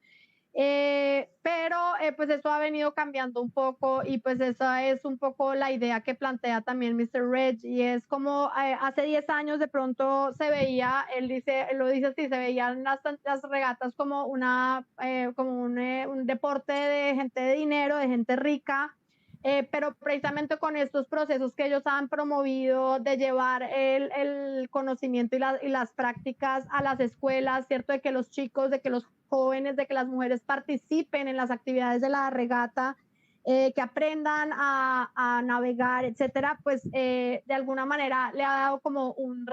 Pero pues eso ha venido cambiando un poco y pues esa es un poco la idea que plantea también Mr. Reg, y es como hace 10 años de pronto se veía, él lo dice así, se veían las regatas como un deporte de gente de dinero, de gente rica, pero precisamente con estos procesos que ellos han promovido de llevar el conocimiento y las prácticas a las escuelas, ¿cierto? De que los chicos, de que los jóvenes, de que las mujeres participen en las actividades de la regata, que aprendan a navegar, etcétera, pues de alguna manera le ha dado como un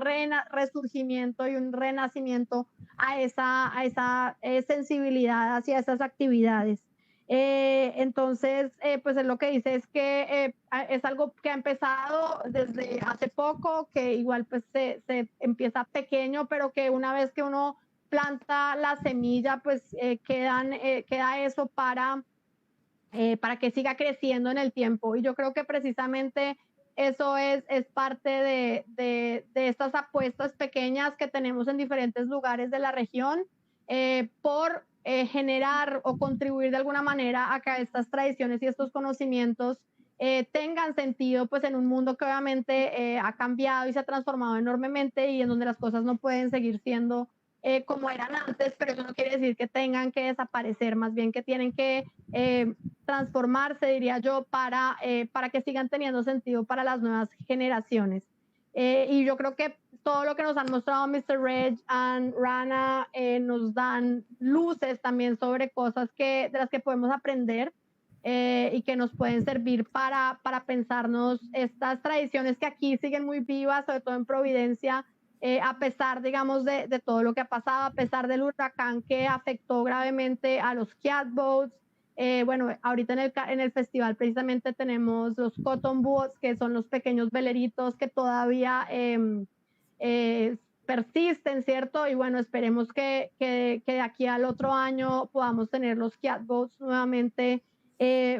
resurgimiento y un renacimiento a esa sensibilidad hacia esas actividades. Entonces, pues lo que dice es que es algo que ha empezado desde hace poco, que igual pues se empieza pequeño, pero que una vez que uno planta la semilla, pues queda eso para que siga creciendo en el tiempo. Y yo creo que precisamente eso es parte de estas apuestas pequeñas que tenemos en diferentes lugares de la región por generar o contribuir de alguna manera a que estas tradiciones y estos conocimientos tengan sentido pues en un mundo que obviamente ha cambiado y se ha transformado enormemente y en donde las cosas no pueden seguir siendo como eran antes, pero eso no quiere decir que tengan que desaparecer, más bien que tienen que transformarse, diría yo, para que sigan teniendo sentido para las nuevas generaciones. Y yo creo que todo lo que nos han mostrado Mr. Reg y Rana nos dan luces también sobre cosas de las que podemos aprender y que nos pueden servir para pensarnos estas tradiciones que aquí siguen muy vivas, sobre todo en Providencia, a pesar, digamos, de todo lo que ha pasado, a pesar del huracán que afectó gravemente a los catboats. Bueno, ahorita en el festival precisamente tenemos los cotton boats, que son los pequeños veleritos que todavía persisten, ¿cierto? Y bueno, esperemos que de aquí al otro año podamos tener los catboats nuevamente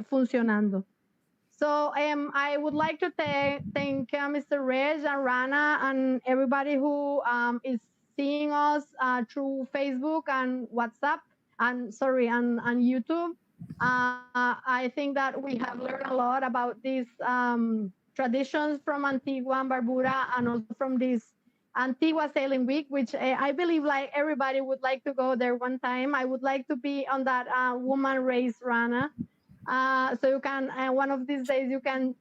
funcionando. So I would like to thank Mr. Reg and Rana and everybody who is seeing us through Facebook and WhatsApp and YouTube. I think that we have learned a lot about these traditions from Antigua and Barbuda, and also from this Antigua Sailing Week, which I believe like everybody would like to go there one time. I would like to be on that woman race, Rana. So you can, one of these days, you can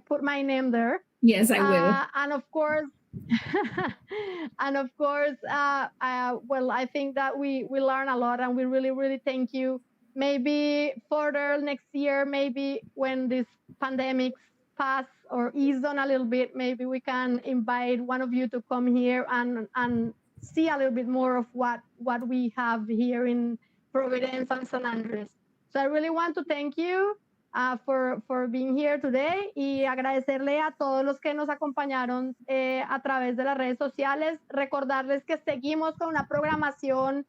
put my name there. Yes, I will. And of course, well, I think that we learn a lot, and we really, really thank you. Maybe further next year, maybe when this pandemic pass or ease on a little bit, maybe we can invite one of you to come here and see a little bit more of what we have here in Providence and San Andres. So I really want to thank you for being here today y agradecerle a todos los que nos acompañaron a través de las redes sociales. Recordarles que seguimos con una programación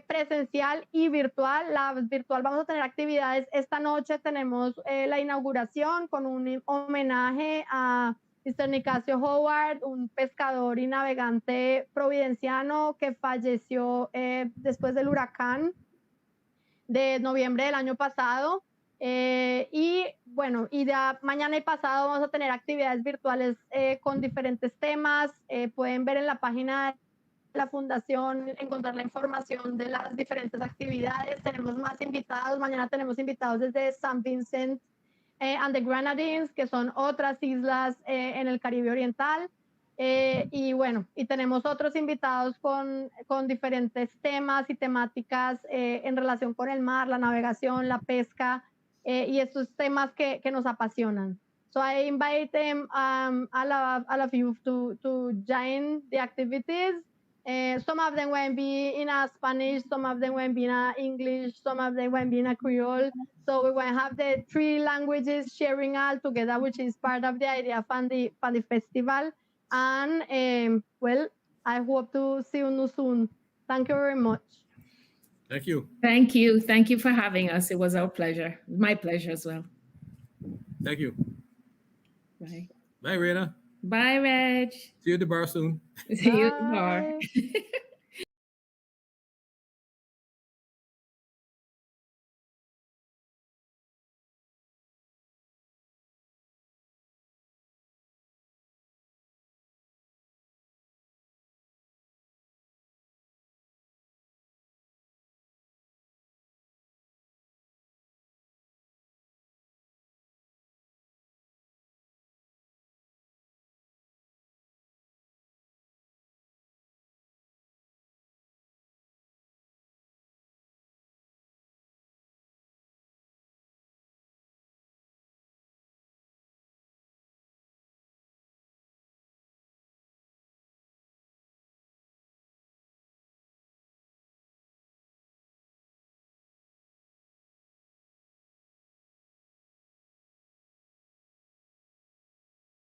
presencial y virtual. La virtual vamos a tener actividades. Esta noche tenemos la inauguración con un homenaje a Mr. Nicasio Howard, un pescador y navegante providenciano que falleció después del huracán de noviembre del año pasado. Y bueno, y ya mañana y pasado vamos a tener actividades virtuales con diferentes temas. Pueden ver en la página de la fundación, encontrar la información de las diferentes actividades. Tenemos más invitados. Mañana tenemos invitados desde San Vincent and the Grenadines, que son otras islas en el Caribe Oriental. Y bueno, y tenemos otros invitados con diferentes temas y temáticas en relación con el mar, la navegación, la pesca y estos temas que nos apasionan. So I invite them, all of you to join the activities. Some of them will be in Spanish, some of them will be in English, some of them will be in Creole. So we will have the 3 languages sharing all together, which is part of the idea for the festival. And well, I hope to see you soon. Thank you very much. Thank you. Thank you. Thank you for having us. It was our pleasure. My pleasure as well. Thank you. Bye. Bye, Rena. Bye, Reg. See you at the bar soon. See you at the bar.